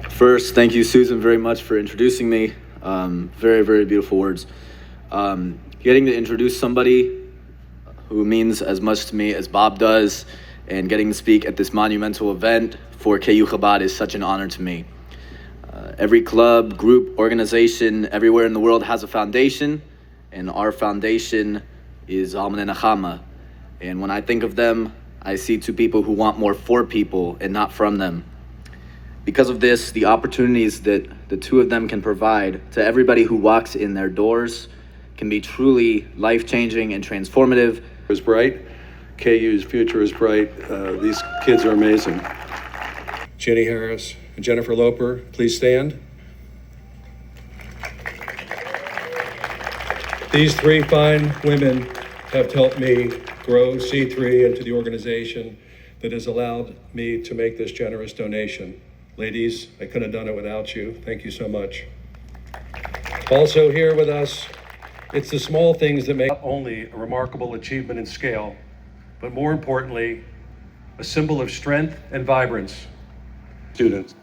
First, thank you, Susan, very much for introducing me. Very, very beautiful words. Getting to introduce somebody who means as much to me as Bob does, and getting to speak at this monumental event for KU Chabad is such an honor to me. Every club, group, organization, everywhere in the world has a foundation, and our foundation is Zalman Nechama. And when I think of them, I see two people who want more for people and not from them. Because of this, the opportunities that the two of them can provide to everybody who walks in their doors can be truly life-changing and transformative. Is bright. KU's future is bright. These kids are amazing. Jenny Harris and Jennifer Loper, please stand. These three fine women have helped me grow C3 into the organization that has allowed me to make this generous donation. Ladies, I couldn't have done it without you. Thank you so much. Also here with us, it's the small things that make not only a remarkable achievement in scale, but more importantly, a symbol of strength and vibrance. Students.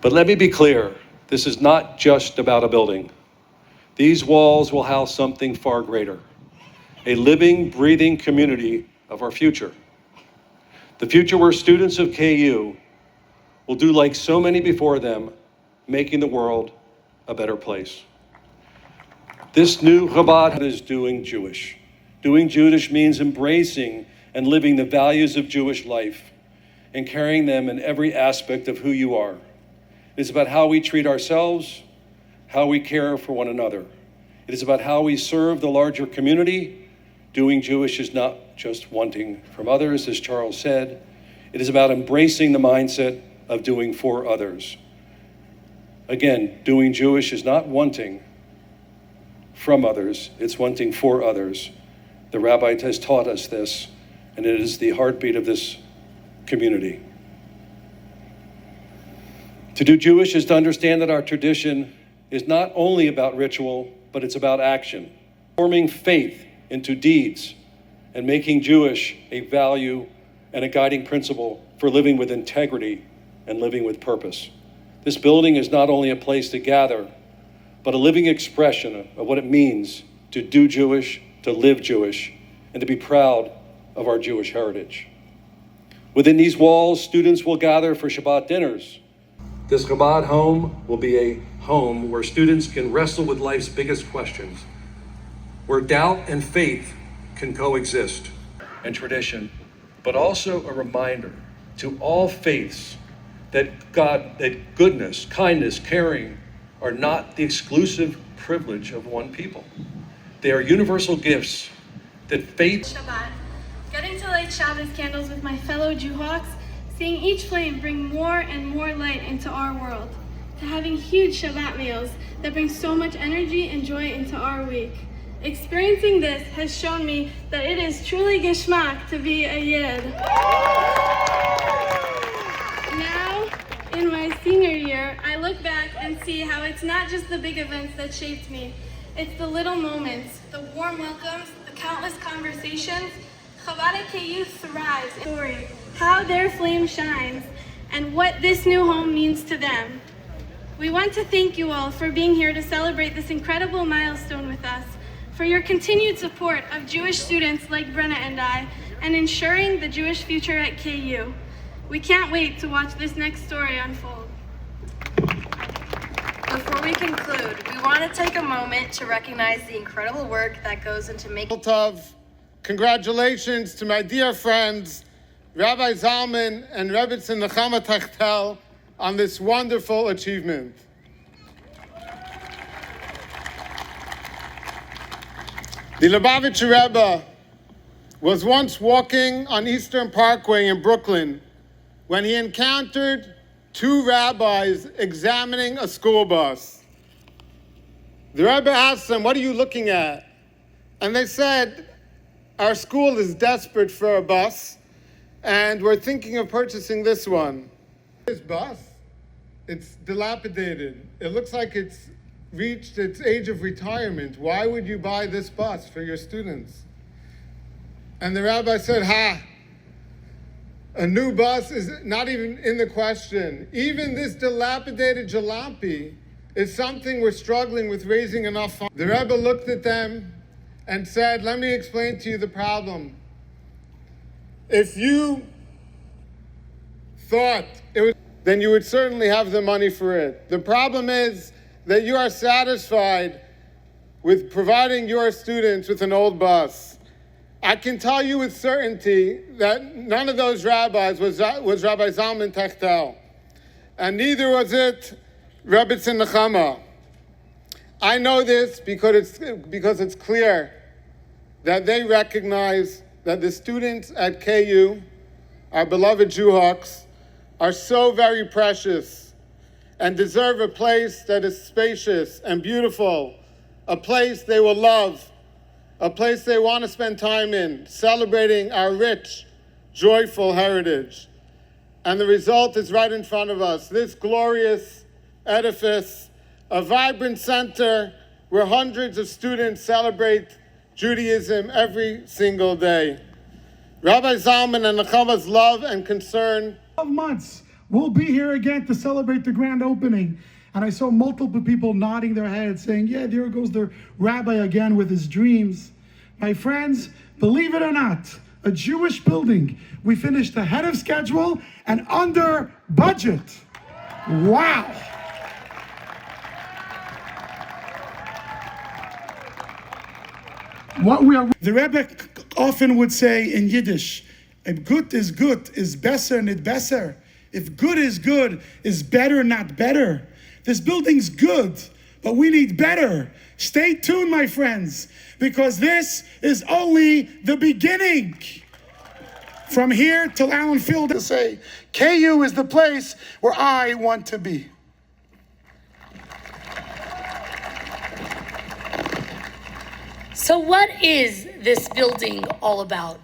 But let me be clear, this is not just about a building. These walls will house something far greater, a living, breathing community of our future. The future where students of KU will do like so many before them, making the world a better place. This new Chabad is doing Jewish. Doing Jewish means embracing and living the values of Jewish life and carrying them in every aspect of who you are. It's about how we treat ourselves, how we care for one another. It is about how we serve the larger community. Doing Jewish is not just wanting from others, as Charles said. It is about embracing the mindset of doing for others. Again, doing Jewish is not wanting from others, it's wanting for others. The rabbi has taught us this, and it is the heartbeat of this community. To do Jewish is to understand that our tradition is not only about ritual, but it's about action, forming faith into deeds and making Jewish a value and a guiding principle for living with integrity and living with purpose. This building is not only a place to gather, but a living expression of what it means to do Jewish, to live Jewish, and to be proud of our Jewish heritage. Within these walls, students will gather for Shabbat dinners. This Chabad home will be a home where students can wrestle with life's biggest questions, where doubt and faith can coexist, and tradition, but also a reminder to all faiths that goodness, kindness, caring are not the exclusive privilege of one people. They are universal gifts that faith. Shabbat. Getting to light Shabbos candles with my fellow Jewhawks, seeing each flame bring more and more light into our world, to having huge Shabbat meals that bring so much energy and joy into our week. Experiencing this has shown me that it is truly geschmack to be a Yid. Now, in my senior year, I look back and see how it's not just the big events that shaped me. It's the little moments, the warm welcomes, the countless conversations, Chabad at KU thrives in story, how their flame shines, and what this new home means to them. We want to thank you all for being here to celebrate this incredible milestone with us, for your continued support of Jewish students like Brenna and I, and ensuring the Jewish future at KU. We can't wait to watch this next story unfold. Before we conclude, we want to take a moment to recognize the incredible work that goes into making... Congratulations to my dear friends, Rabbi Zalman and Rebbetzin Nechama Tachtel, on this wonderful achievement. The Lubavitcher Rebbe was once walking on Eastern Parkway in Brooklyn when he encountered two rabbis examining a school bus. The Rebbe asked them, "What are you looking at?" And they said, "Our school is desperate for a bus, and we're thinking of purchasing this one." This bus, it's dilapidated. It looks like it's reached its age of retirement. Why would you buy this bus for your students? And the rabbi said, a new bus is not even in the question. Even this dilapidated jalopy is something we're struggling with raising enough funds. The Rebbe looked at them and said, "Let me explain to you the problem. If you thought it was, then you would certainly have the money for it. The problem is that you are satisfied with providing your students with an old bus. I can tell you with certainty that none of those rabbis was Rabbi Zalman Tachtel, and neither was it Rebbetzin Nechama. I know this because it's clear that they recognize that the students at KU, our beloved Jewhawks, are so very precious and deserve a place that is spacious and beautiful, a place they will love, a place they want to spend time in, celebrating our rich, joyful heritage. And the result is right in front of us, this glorious edifice, a vibrant center where hundreds of students celebrate Judaism every single day. Rabbi Zalman and Nechama's love and concern. 12 months, we'll be here again to celebrate the grand opening. And I saw multiple people nodding their heads saying, yeah, there goes the rabbi again with his dreams. My friends, believe it or not, a Jewish building. We finished ahead of schedule and under budget. Wow. The Rebbe often would say in Yiddish, if good is besser, nicht besser. If good is better, not better. This building's good, but we need better. Stay tuned, my friends, because this is only the beginning. From here till Allen Field to say, KU is the place where I want to be. So what is this building all about?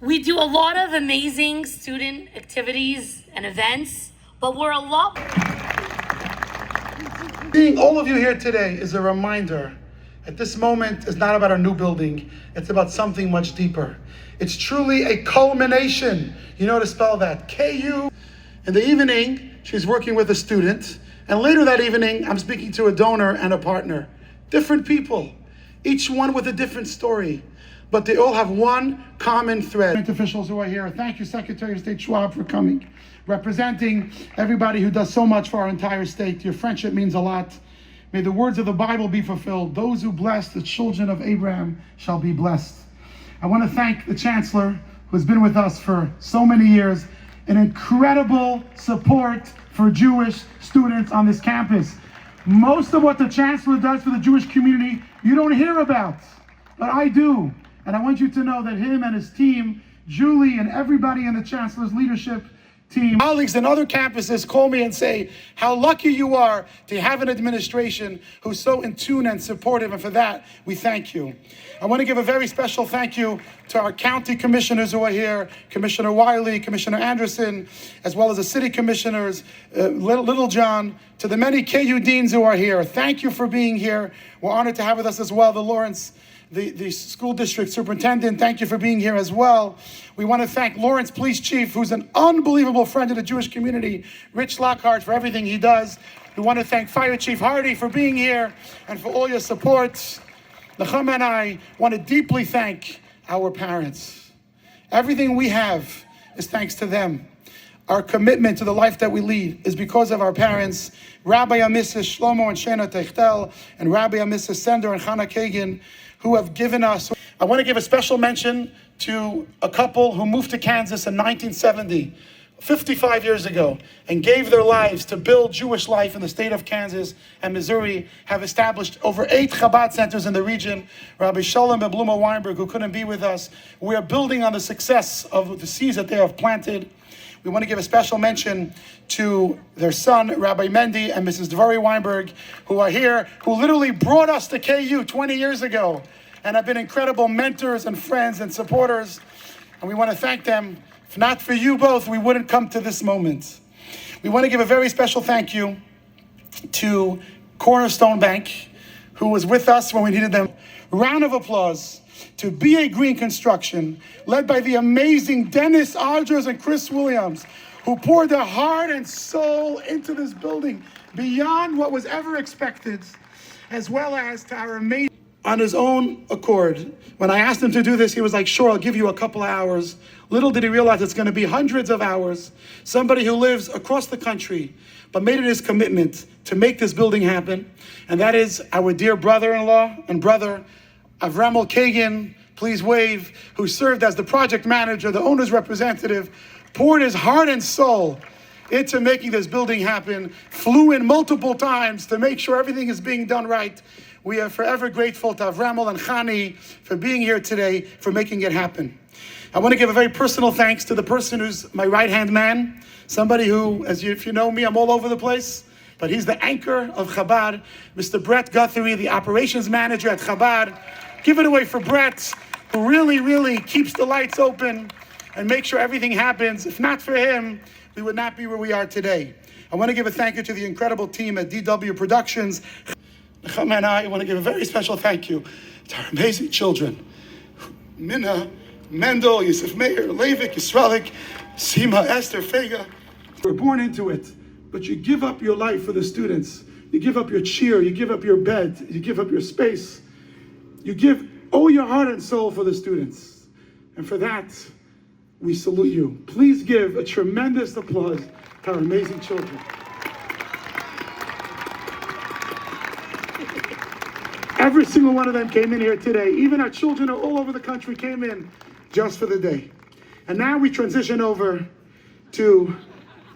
We do a lot of amazing student activities and events, but we're a lot... Seeing all of you here today is a reminder that this moment is not about our new building. It's about something much deeper. It's truly a culmination. You know how to spell that. KU. In the evening, she's working with a student. And later that evening, I'm speaking to a donor and a partner. Different people, each one with a different story. But they all have one common thread. Officials who are here, thank you, Secretary of State Schwab, for coming. Representing everybody who does so much for our entire state. Your friendship means a lot. May the words of the Bible be fulfilled. Those who bless the children of Abraham shall be blessed. I want to thank the Chancellor, who's been with us for so many years, an incredible support for Jewish students on this campus. Most of what the Chancellor does for the Jewish community, you don't hear about, but I do. And I want you to know that him and his team, Julie and everybody in the Chancellor's leadership team, colleagues in other campuses call me and say how lucky you are to have an administration who's so in tune and supportive, and for that, we thank you. I want to give a very special thank you to our county commissioners who are here, Commissioner Wiley, Commissioner Anderson, as well as the city commissioners, Little John, to the many KU deans who are here. Thank you for being here. We're honored to have with us as well the Lawrence the school district superintendent, thank you for being here as well. We want to thank Lawrence Police Chief, who's an unbelievable friend of the Jewish community, Rich Lockhart, for everything he does. We want to thank Fire Chief Hardy for being here and for all your support. Nachum and I want to deeply thank our parents. Everything we have is thanks to them. Our commitment to the life that we lead is because of our parents, Rabbi Amissus Shlomo and Shana Techtel, and Rabbi Amissus Sender and Chana Kagan, who have given us. I want to give a special mention to a couple who moved to Kansas in 1970, 55 years ago, and gave their lives to build Jewish life in the state of Kansas and Missouri, have established over 8 Chabad centers in the region. Rabbi Shalom and Bluma Weinberg, who couldn't be with us, we are building on the success of the seeds that they have planted. We want to give a special mention to their son, Rabbi Mendy and Mrs. Dvari Weinberg, who are here, who literally brought us to KU 20 years ago and have been incredible mentors and friends and supporters. And we want to thank them. If not for you both, we wouldn't come to this moment. We want to give a very special thank you to Cornerstone Bank, who was with us when we needed them. Round of applause to BA Green Construction, led by the amazing Dennis Odgers and Chris Williams, who poured their heart and soul into this building beyond what was ever expected, as well as to our amazing, on his own accord. When I asked him to do this, he was like, sure, I'll give you a couple of hours. Little did he realize it's going to be hundreds of hours. Somebody who lives across the country, but made it his commitment to make this building happen. And that is our dear brother-in-law and brother, Avramel Kagan, please wave, who served as the project manager, the owner's representative, poured his heart and soul into making this building happen, flew in multiple times to make sure everything is being done right. We are forever grateful to Avramel and Chani for being here today, for making it happen. I want to give a very personal thanks to the person who's my right-hand man, somebody who, if you know me, I'm all over the place, but he's the anchor of Chabad, Mr. Brett Guthrie, the operations manager at Chabad. Give it away for Brett, who really, really keeps the lights open and makes sure everything happens. If not for him, we would not be where we are today. I want to give a thank you to the incredible team at DW Productions. Nachum and I want to give a very special thank you to our amazing children, Minna, Mendel, Yosef Meir, Levik, Yisraelik, Sima, Esther, Fega. We're born into it, but you give up your life for the students. You give up your chair, you give up your bed, you give up your space. You give all your heart and soul for the students. And for that, we salute you. Please give a tremendous applause to our amazing children. Every single one of them came in here today. Even our children all over the country came in just for the day. And now we transition over to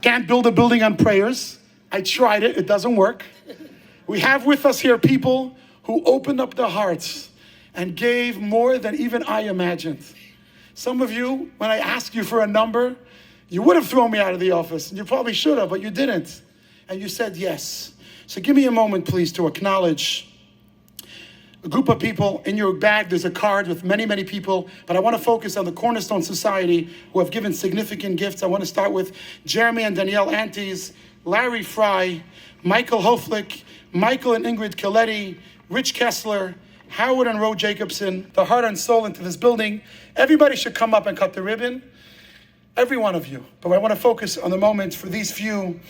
can't build a building on prayers. I tried it, it doesn't work. We have with us here people who opened up their hearts and gave more than even I imagined. Some of you, when I asked you for a number, you would have thrown me out of the office, and you probably should have, but you didn't. And you said yes. So give me a moment, please, to acknowledge a group of people. In your bag, there's a card with many, many people, but I want to focus on the Cornerstone Society who have given significant gifts. I want to start with Jeremy and Danielle Antes, Larry Fry, Michael Hoflick, Michael and Ingrid Coletti, Rich Kessler, Howard and Ro Jacobson, the heart and soul into this building. Everybody should come up and cut the ribbon. Every one of you. But I want to focus on the moment for these few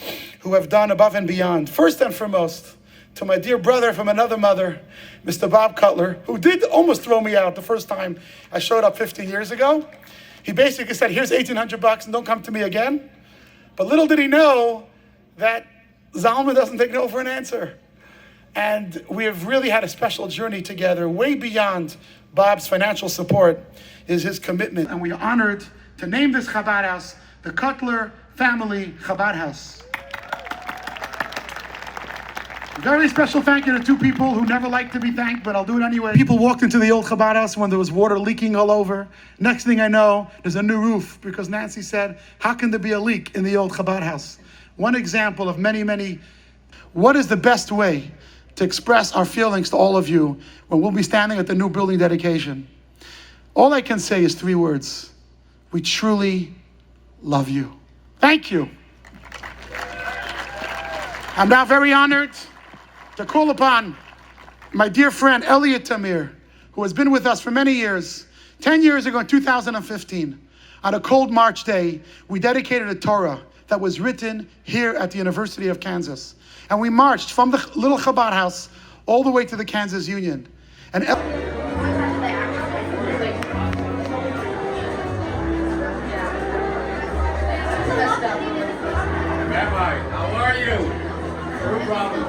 who have done above and beyond. First and foremost, to my dear brother from another mother, Mr. Bob Cutler, who did almost throw me out the first time I showed up 15 years ago. He basically said, here's $1,800 and don't come to me again. But little did he know that Zalman doesn't take no for an answer. And we have really had a special journey together. Way beyond Bob's financial support is his commitment. And we are honored to name this Chabad house the Cutler Family Chabad House. Very special thank you to two people who never like to be thanked, but I'll do it anyway. People walked into the old Chabad house when there was water leaking all over. Next thing I know, there's a new roof because Nancy said, how can there be a leak in the old Chabad house? One example of many, many. What is the best way to express our feelings to all of you when we'll be standing at the new building dedication? All I can say is 3 words. We truly love you. Thank you. I'm now very honored to call upon my dear friend Elliot Tamir, who has been with us for many years. 10 years ago in 2015, on a cold March day, we dedicated a Torah that was written here at the University of Kansas. And we marched from the little Chabad house all the way to the Kansas Union. And Rabbi, how are you? No problem.